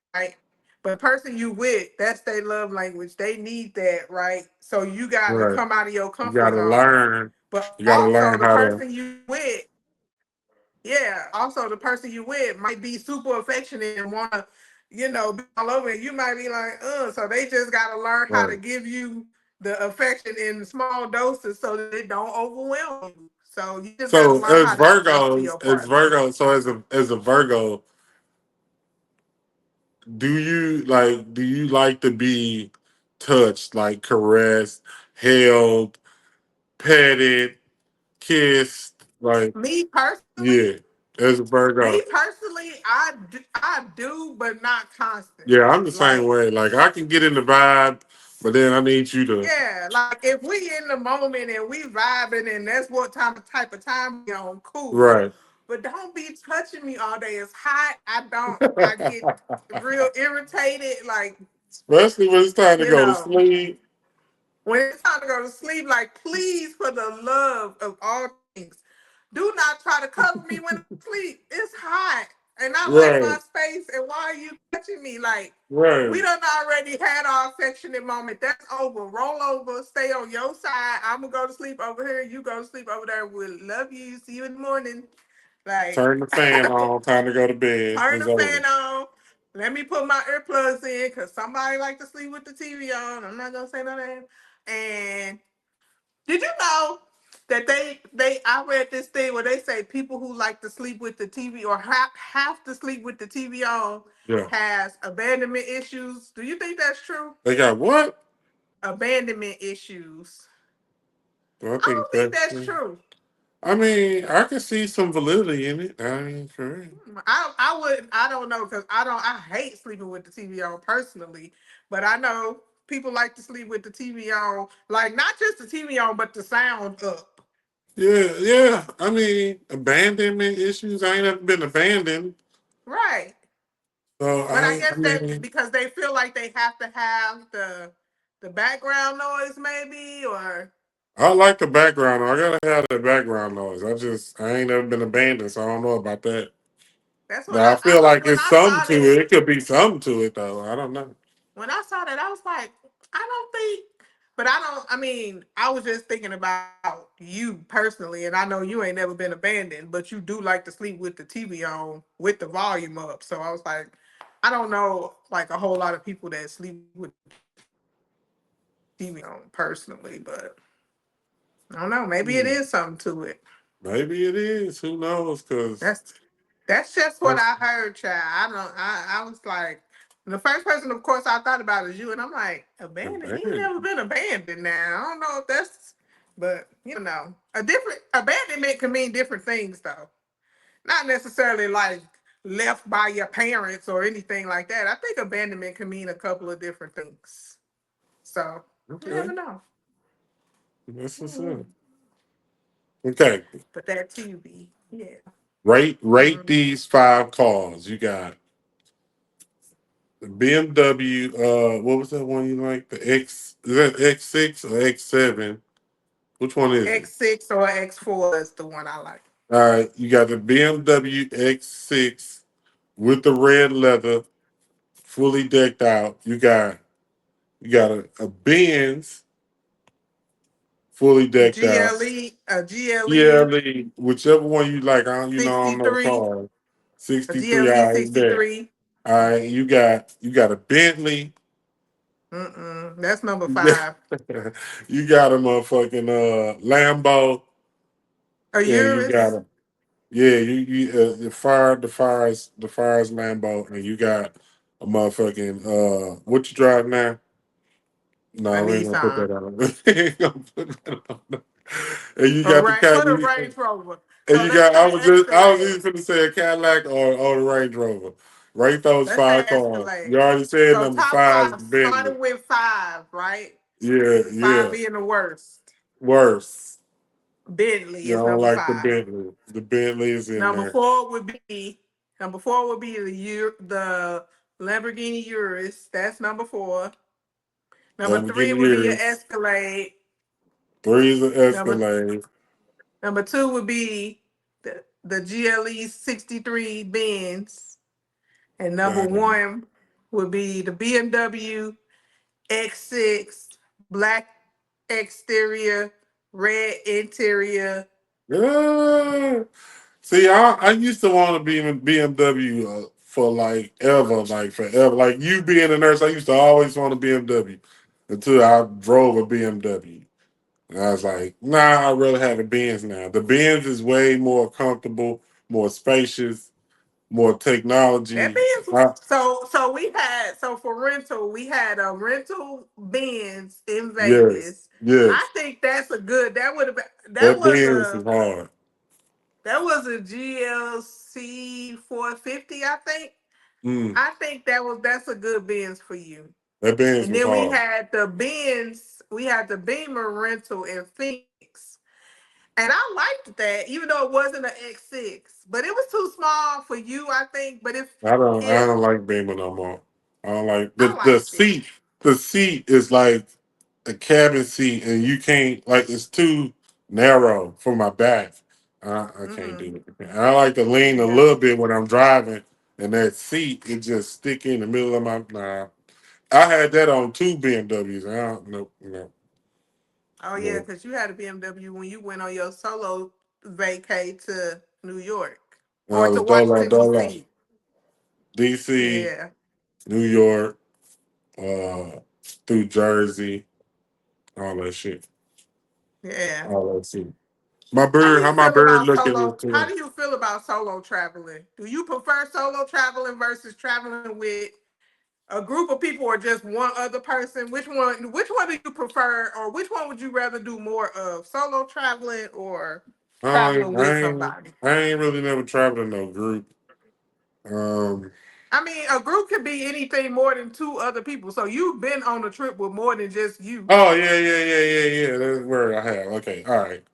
right? But the person you with, that's their love language. They need that, right? So you got to Right. come out of your You got comfort to zone. learn. But You got to also learn the how to. person you with, yeah, also the person you with might be super affectionate and want to, be all over it. You might be like, so they just got to learn how to Right. give you the affection in small doses so that it don't overwhelm you. So you just got to So learn how to adjust to your As partner. Virgo, so as a Virgo, do you like to be touched, like caressed, held, petted, kissed, like Me personally, yeah, as a Virgo. I do, but not Yeah, constantly. I'm the same Like, way. Like I can get in the vibe, but then I need you to yeah, like if we in the moment and we vibing and that's what type of time we on, cool. right. But don't be touching me all day. It's hot. I get real irritated. Like, Especially when it's time to you go to know, sleep. when it's time to go to sleep, like, please, for the love of all things, do not try to cover me when I sleep. It's hot. And I like my Right, space. And why are you touching me? Like, we right. done already had our affectionate moment. That's over. Roll over. Stay on your side. I'm going to go to sleep over here. You go to sleep over there. We'll love you. See you in the morning. Like, Turn the fan on. Time to go to bed. turn It's the over. fan on. Let me put my earplugs in because somebody like to sleep with the TV on. I'm not going to say no name. And did you know that I read this thing where they say people who like to sleep with the TV or have to sleep with the TV on Yeah. has abandonment issues. Do you think that's true? They got what? Abandonment issues. I I think don't think that's. that's true. I mean, I can see some validity in it. I mean, correct. I wouldn't. I don't know because I hate sleeping with the TV on personally, but I know people like to sleep with the TV on, like not just the TV on, but the sound up. Yeah, yeah. I mean, abandonment issues. I ain't ever been abandoned, Right. so But I I guess that mean, because they feel like they have to have the background noise maybe or I like the background. I gotta have the background noise. I ain't never been abandoned, so I don't know about that. that's what Now I feel I like when it's I something saw to that it. It could be something to it though. I don't know. when I saw that I was like I don't think but I mean I was just thinking about you personally and I know you ain't never been abandoned but you do like to sleep with the TV on with the volume up so I was like I don't know like a whole lot of people that sleep with TV on personally but I don't know maybe it Hmm. is something to it. Maybe it is. Who knows? Because That's that's just what I heard, child. I don't. I was like, the first person, of course, I thought about is you, and I'm like, abandoned. He ain't never abandoned. been abandoned. Now I don't know if that's, but a different abandonment can mean different things, though. Not necessarily like left by your parents or anything like that. I think abandonment can mean a couple of different things. So you Okay, never know. that's what's up. Mhm. Okay, But that TV, yeah. Rate Mm, these five cars. You got the BMW. What was that one you like? The X. Is that X6 or X7? Which one is it? X6 or X4 is the one I like. All right, you got the BMW X6 with the red leather, fully decked out. You got a Benz fully decked out. GLE GLE, whichever one you like. I don't know 63, car. a 63. GLE All right, bet. 63. All right, you got a Bentley. Mm-mm, that's number You got, 5. you got a motherfucking Lambo, A and you got Urus, a yeah, the fires Lambo, and you got a motherfucking what you drive now? a No, we ain't gonna put Nissan, that on. We ain't gonna put that on. And you a got the Ra- cat, what a Range Rover. and So you let's got. say I was Escalade. even going to say a Cadillac or the Range Rover. Rate those Let's say five cars. You Escalade. already said So number top five is five, Bentley. starting with 5, right? Yeah, 5 yeah. being the worst. Worse. Bentley You is don't number like the 5. Bentley. The Bentley is in Number there. 4 would be the Lamborghini Urus. That's number 4. Number 3 Lamborghini would be an Urus. Escalade. Three is an Number Escalade. number 2 would be the GLE 63 Benz. And number Damn. 1 would be the BMW X6, black exterior, red interior. Yeah. See, I used to want to be in BMW for like ever, like forever. Like you being a nurse, I used to always want a BMW until I drove a BMW. And I was like, nah, I'd rather have a Benz now. The Benz is way more comfortable, more spacious, more That technology. Benz. So for rental, we had a rental Benz in Yes, Vegas. I yes. think that's a good. That would have been. That Benz is hard. That was a GLC 450. I think. Mm, I think that's a good Benz for you. that Benz And was then we hard. had the Benz. We had the Beamer rental in Phoenix. And I liked that, even though it wasn't an X6, but it was too small for you, I think. But I if don't like Beamer no more. I don't like I the liked it, seat. The seat is like a cabin seat, and you can't like it's too narrow for my back. I can't mm-hmm. do it. And I like to lean a Yeah. little bit when I'm driving, and that seat it just stick in the middle of my. Nah, I had that on two BMWs. I don't, no, no, Oh yeah, no. because you had a BMW when you went on your solo vacay to New York I or was to dollar Washington dollar. D.C. DC, Yeah, New York, uh, through Jersey, all that shit, yeah. all that shit. My bird, how my bird looking How into do you feel about solo traveling? Do you prefer solo traveling versus traveling with a group of people or just one other person? Which one do you prefer, or which one would you rather do more of? Solo traveling or I traveling ain't, with I ain't, somebody? I ain't really never traveled in no group. Um, I mean, a group could be anything more than 2 other people. So you've been on a trip with more than just you. oh yeah. That's where I have. Okay, all right.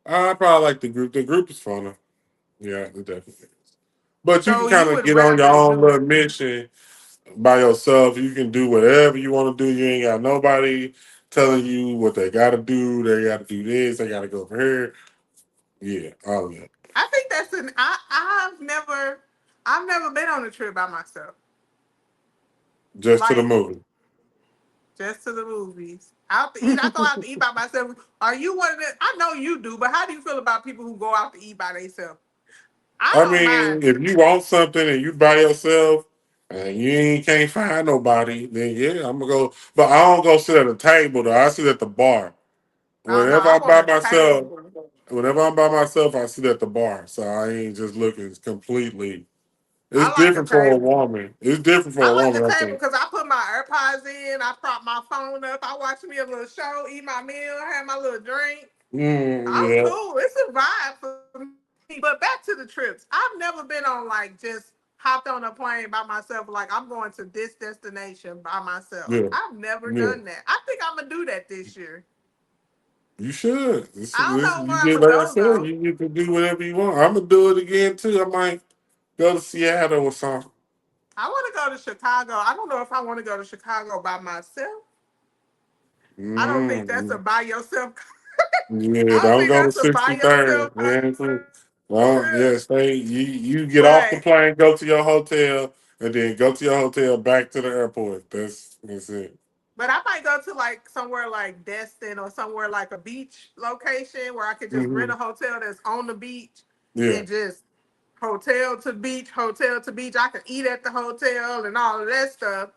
I probably like the group. The group is funner. Yeah, it definitely is. But you can So kind you of would get on your rather own little do. mission by yourself. You can do whatever you want to do. You ain't got nobody telling you what they got to do. They got to do this. They got to go over here. Yeah, all of that. I think that's an. I've never been on a trip by myself. Just to the Like movie. just to the movies. Out to eat. I go out to eat by myself. Are you one of the? I know you do, but how do you feel about people who go out to eat by themselves? I I don't mind mean, if it. you want something and you by yourself and you ain't can't find nobody, then yeah, I'm gonna go. But I don't go sit at a table though. I sit at the bar. Oh no, Whenever I I'm want by a myself, table. I sit at the bar. So I ain't just looking completely. It's I like a different for a table. woman. It's different for a I like woman, a I table think. because I put my AirPods in, I prop my phone up, I watch me a little show, eat my meal, have my little drink. I'm Yeah. cool. It's a vibe for me. But back to the trips. I've never been on like just hopped on a plane by myself. Like I'm going to this destination by myself. Yeah. I've never Yeah. done that. I think I'm gonna do that this year. You should. I don't This know you where I get would like I go said, though. you get to do whatever you want. I'm gonna do it again too. I might go to Seattle or something. I want to go to Chicago. I don't know if I want to go to Chicago by myself. I don't think that's a Mm-hmm. by yourself. Yeah, I don't don't think go to that's a by yourself 63rd. Yeah, well, trip. yeah, stay. You get off the But plane, go to your hotel, and then go to your hotel back to the airport. That's it. but I might go to like somewhere like Destin or somewhere like a beach location where I could just rent Hmm. a hotel that's on the beach Yeah. and just hotel to beach, hotel to beach. I could eat at the hotel and all of that stuff.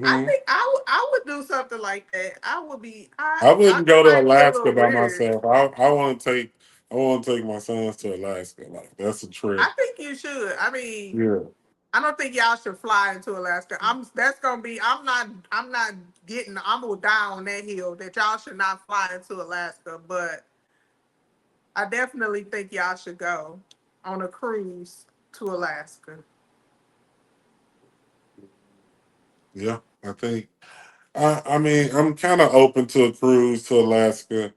I Hmm. think I would do something like that. I would be I I wouldn't it go to might be a Alaska little by weird. myself. I want to take my sons to Alaska. Like that's a I trip. think you should. I mean, Yeah. I don't think y'all should fly into Alaska. I'm not getting I'm gonna die on that hill that y'all should not fly into Alaska, but I definitely think y'all should go on a cruise to Alaska. Yeah. I think. I mean, I'm kind of open to a cruise to Alaska.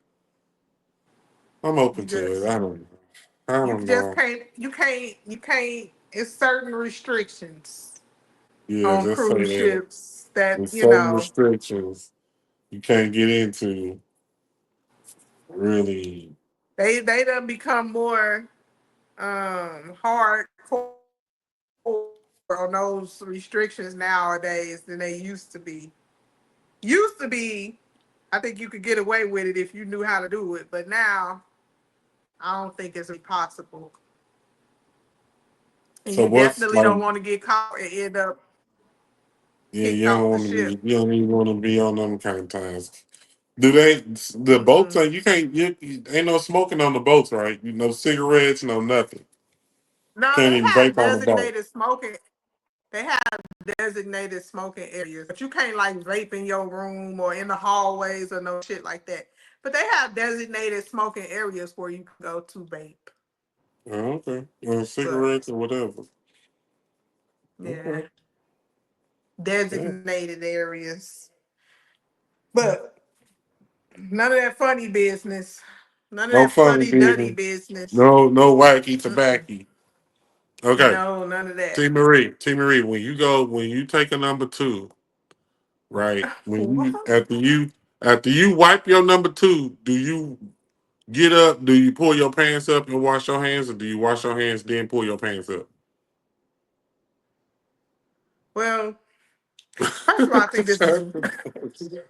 I'm You open to it. just I you don't just know. can't it's certain restrictions Yeah, on just say cruise that. ships that, There's certain restrictions you can't get into. Really. they done become more hardcore on those restrictions nowadays than they used to be. Used to be, I think you could get away with it if you knew how to do it, but now I don't think it's possible. And So you what's definitely like? don't want to get caught and end up Yeah, kicked you don't off the want to be. ship. You don't even want to be on them kind of times. Do they? The boats? Mm-mm. You can't. Ain't no smoking on the boats, right? No cigarettes, no nothing. No, Can't they even have vape on the boat. designated smoking. They have designated smoking areas, but you can't like vape in your room or in the hallways or no shit like that. But they have designated smoking areas where you can go to vape. Oh, okay. But Cigarettes or whatever. yeah, Okay. Yeah. designated areas. But none of that funny business. None of No that funny funny duddy business. business. No wacky Mm-mm. tobacco. Okay. No, none of that. T Marie, when you take a number two, right? What? After you wipe your number two, do you get up? Do you pull your pants up and wash your hands, or do you wash your hands then pull your pants up? Well, first of all, I think this is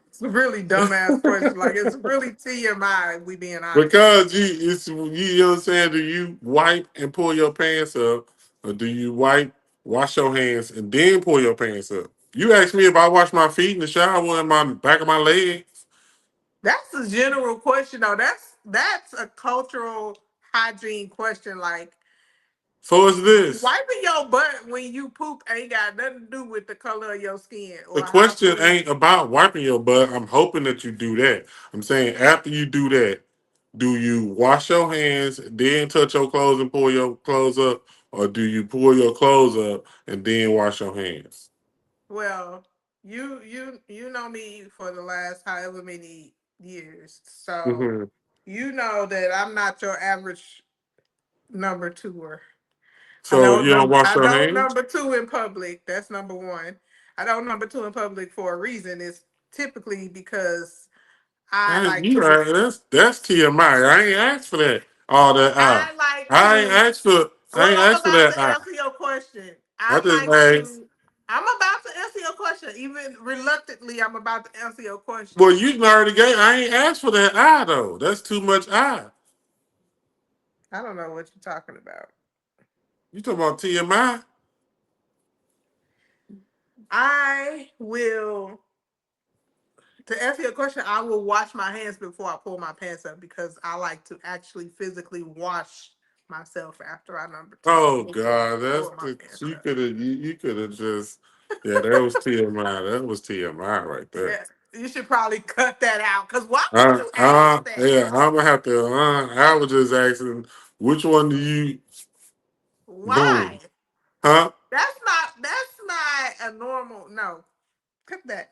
it's a really dumbass question. Like it's really TMI. We being honest. Because you know what I'm saying? Do you wipe and pull your pants up, or do you wash your hands and then pull your pants up? You asked me if I wash my feet in the shower and my back of my legs. That's a general question though. That's a cultural hygiene question. Like So is this. wiping your butt when you poop ain't got nothing to do with the color of your skin The or how question clean. ain't about wiping your butt. I'm hoping that you do that. I'm saying after you do that, do you wash your hands, then touch your clothes and pull your clothes up, or do you pull your clothes up and then wash your hands? Well, you know me for the last however many years, so Hmm. you know that I'm not your average number twoer. So you don't wash I your don't hands? number two in public. That's number one. I don't number two in public for a reason. It's typically because I like You to right. That's TMI. I ain't asked for that. All that I like I ain't to asked for. I well, ain't I'm asked for about that to answer your question. I I just like asked. to I'm about to answer your question. Even reluctantly, I'm about to answer your Well, question. you already gave. I ain't asked for that eye though. That's too much eye. I don't know what you're talking about. You talking about TMI? I will to answer your question, I will wash my hands before I pull my pants up because I like to actually physically wash myself after I number two Oh before I God, that's pull my the pants you up. could have you could have just yeah, that was TMI. That was TMI right there. Yeah, you should probably cut that out. Cause why would you ask that? Yeah, I'm gonna have to. I was just asking which one do you boom, Why? huh? That's not a normal no. Cut that.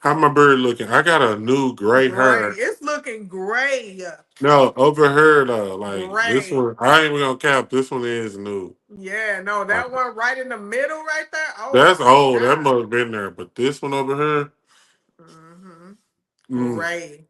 How my bird looking? I got a new gray Gray. hair. It's looking gray. No, over here though. Like this Gray. one, I ain't even gonna cap. This one is new. Yeah, no, Like that one right in the middle right there. Oh that's my old. That God. must have been there. But this one over here, Hmm. mm, Gray.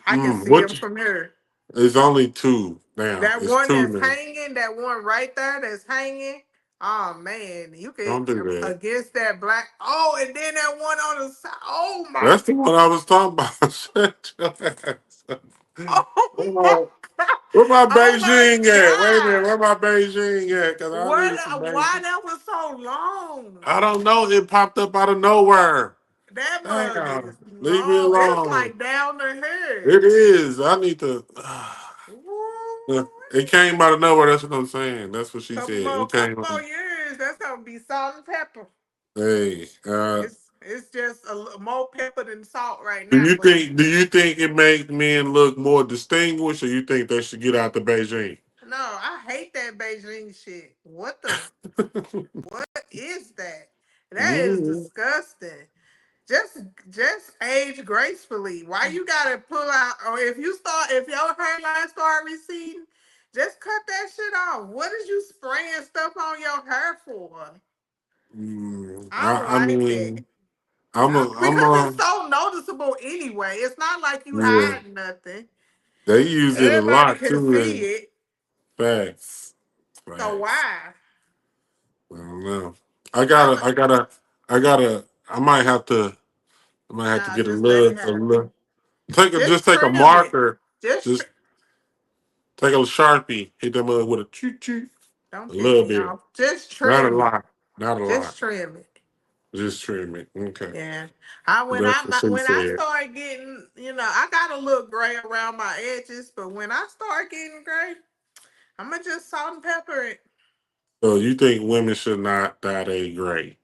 I can see him what? from here. It's only two now. That It's one two that's now. hanging, that one right there that's hanging. Oh man, you could Don't do that. against that black. Oh, and then that one on the side. Oh my. That's the one I was talking about. Shut your ass up. Oh my God. Where my Oh my Beijing at? Wait a minute. God. Where my Beijing at? Because I What? need some Why Beijing. that was so long? I don't know. It popped up out of nowhere. That mug is Damn. Leave me long. It's alone. like down the It hair. is. I need to. Woo. It came out of nowhere. That's what I'm saying. That's what she said. It Couple came out. more years. That's gonna be salt and pepper. Hey, It's just more pepper than salt right do now. you But think? Do you think it makes men look more distinguished, or you think they should get out the Beijing? no, I hate that Beijing shit. What is that? That is Mm. disgusting. Just just age gracefully. Why you gotta pull out? Or if your hairline start receding, just cut that shit off. What is you spraying stuff on your hair for? I don't I like that. mean, I'm Because it's a, so noticeable anyway. It's not like you yeah. hide nothing. They use it a Everybody lot can too see in it. facts. So Facts. why? I don't know. I'm I might have to. I might have to nah, get just let it a happen. little. Just Just take a trim it. marker. Just Just take a sharpie. Hit them up with a choo choo. don't A piss little me bit. off. Just Not a trim it. lot. Not a lot. Just trim it. Just trim it. Okay. Yeah. That's what she When I said. start getting, I got a little gray around my edges, but when I start getting gray, I'm gonna just salt and pepper it. So you think women should not dye their gray?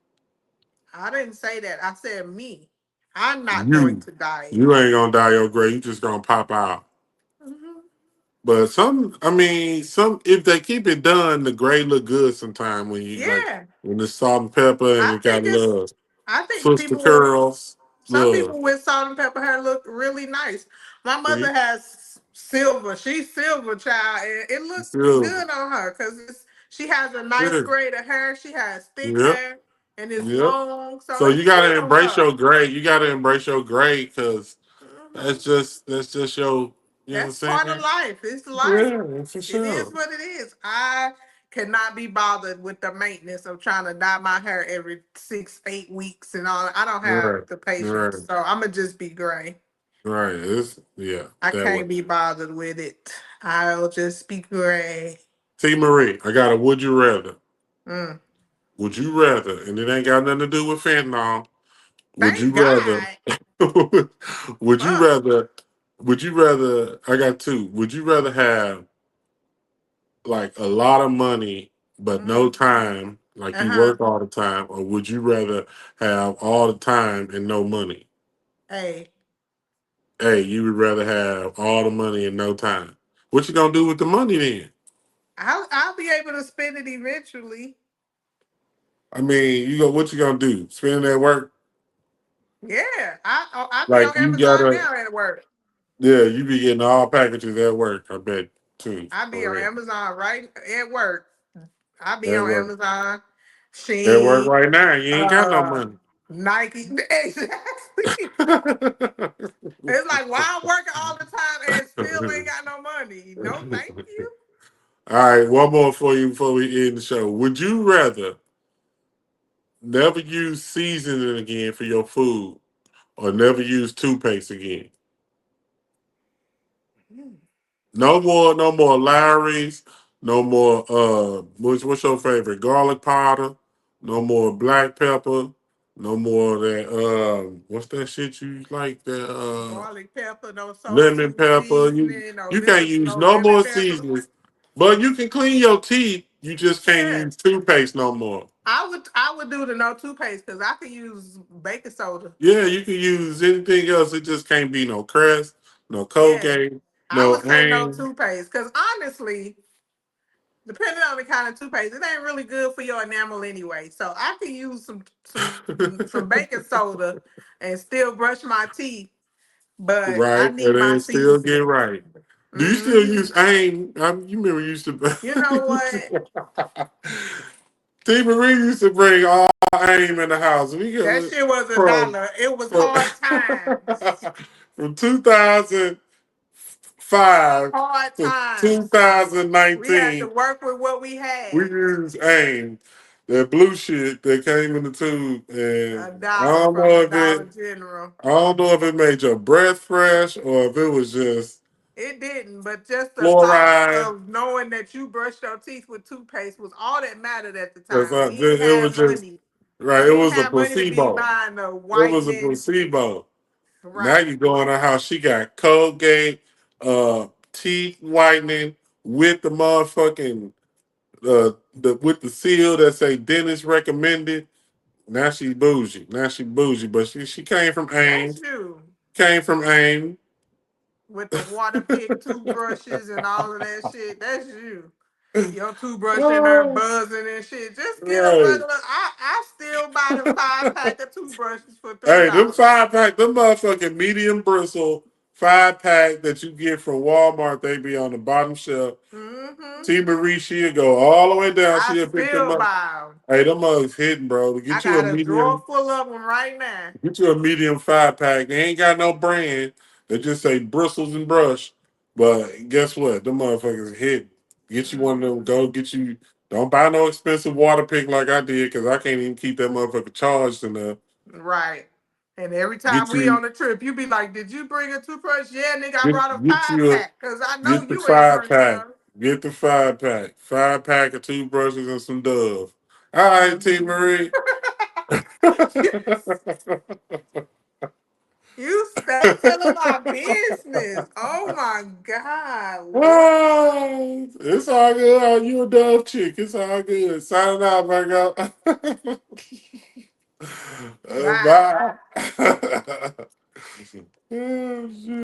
I didn't say that. I said me. I'm not going You. to dye it. You ain't gonna dye your gray. You just gonna pop out. Hmm. But I mean, if they keep it done, the gray look good sometime when you like Yeah. when it's salt and pepper and I it got think it's love, I think twister people with curls, some love. people with salt and pepper hair look really nice. My See, mother has silver. She's silver child, and it looks silver. good on her because she has a nice Yeah. grade of hair. She has thick Yep. hair and it's Yep. long, so So it's you gotta good on embrace her. your gray. You gotta embrace your gray because Hmm. that's just your. You know what I'm That's part of saying? life. It's life. Yeah, for It is sure. what it is. I cannot be bothered with the maintenance of trying to dye my hair every 6, 8 weeks and all. I don't have Right. the patience, Right. so I'm gonna just be gray. Right. It's yeah I that way. can't be bothered with it. I'll just be gray. T Marie, I got a would you rather. Mm. Would you rather, and it ain't got nothing to do with fentanyl. Would you Thank rather? God. would you Fuck. rather? Would you rather? I got two. Would you rather have like a lot of money but no Hmm. time, like Uh you huh. work all the time, or would you rather have all the time and no money? Hey, Hey, you would rather have all the money and no time. What you gonna do with the money then? I'll be able to spend it eventually. I mean, you go. What you gonna do? Spend it at work? Yeah, I'll be Like on you Amazon gotta? now at work. Yeah, you be getting all packages at work. I bet too. I'll be For on real. Amazon right at work. I'll be At on work. Amazon, At work Shein, right now. You ain't got no uh, money. Nike. Exactly. It's like why I'm working all the time and still ain't got no money. No, thank you. All right, one more for you before we end the show. Would you rather never use seasoning again for your food or never use toothpaste again? No more Larry's, no more what's your favorite? Garlic powder, no more black pepper, no more of that what's that shit you like that Garlic pepper, no soul lemon food pepper. You seasoning, you can't use no no lemon more pepper. seasonings. But you can clean your teeth. You just can't Yeah, use toothpaste no more. I would do the no toothpaste because I could use baking soda. Yeah, you can use anything else. It just can't be no Crest, no Yeah, Colgate, I no would say no Aim. toothpaste because honestly, depending on the kind of toothpaste, it ain't really good for your enamel anyway. So I can use some baking soda and still brush my teeth, but I Right, need and my then teeth still get slick. right. Do you still Hmm. use AIM? You remember you used You know to. what? T. Marie used to bring all AIM in the house. We That got shit was a from dollar. It was from, hard times. from 2005 Hard to times. We had to 2019. work with what we We had. used AIM, that blue shit that came in the tube, and A I dollar don't from know the if Dollar it. General. I don't know if it made your breath fresh or if it was just It didn't, but just the thought fluoride. of knowing that you brushed your teeth with toothpaste was all that mattered at the Cause time. We didn't it was have just money. right. It We didn't was a have money to be placebo. buying the It was a whitening. placebo. Now Right. you go in her house, she got Colgate, teeth whitening with the motherfucking with the seal that say dentist recommended. Now she bougie. Now she bougie, but she came from AIM. That's you. Came from AIM. With the water pick toothbrushes and all of that shit. That's you. Your toothbrush in there Oh, buzzing and shit. Just get a right. regular. I still buy the 5 pack of toothbrushes for three Hey, them dollars. 5 pack, them motherfucking medium bristle 5 pack that you get from Walmart, they be on the bottom shelf. Mm-hmm. T. Marie, she'll go all the way down. I She'll pick them still up. buy them. Hey, them mugs hidden, bro. I got a drawer full of them right now. Get you a medium 5 pack. They ain't got no brand. They just say bristles and brush. But guess what? Them motherfuckers hidden. Get you one of them. Mm-hmm. Go get you. Don't buy no expensive water pick like I did because I can't even keep that motherfucker charged enough. Right. And every time Get we you on the trip, you be like, "Did you bring a toothbrush?" Yeah, nigga, I brought a get five you a pack because I know get the you ain't five bring pack. none. Get the 5 pack. 5 pack of toothbrushes and some Dove. All right, T Mhm. Marie. You stay telling my business. Oh my God. What? Oh, it's all good. Oh, you a Dove chick. It's all good. Signing out, Virgo. Bye. Bye. Oh, shit.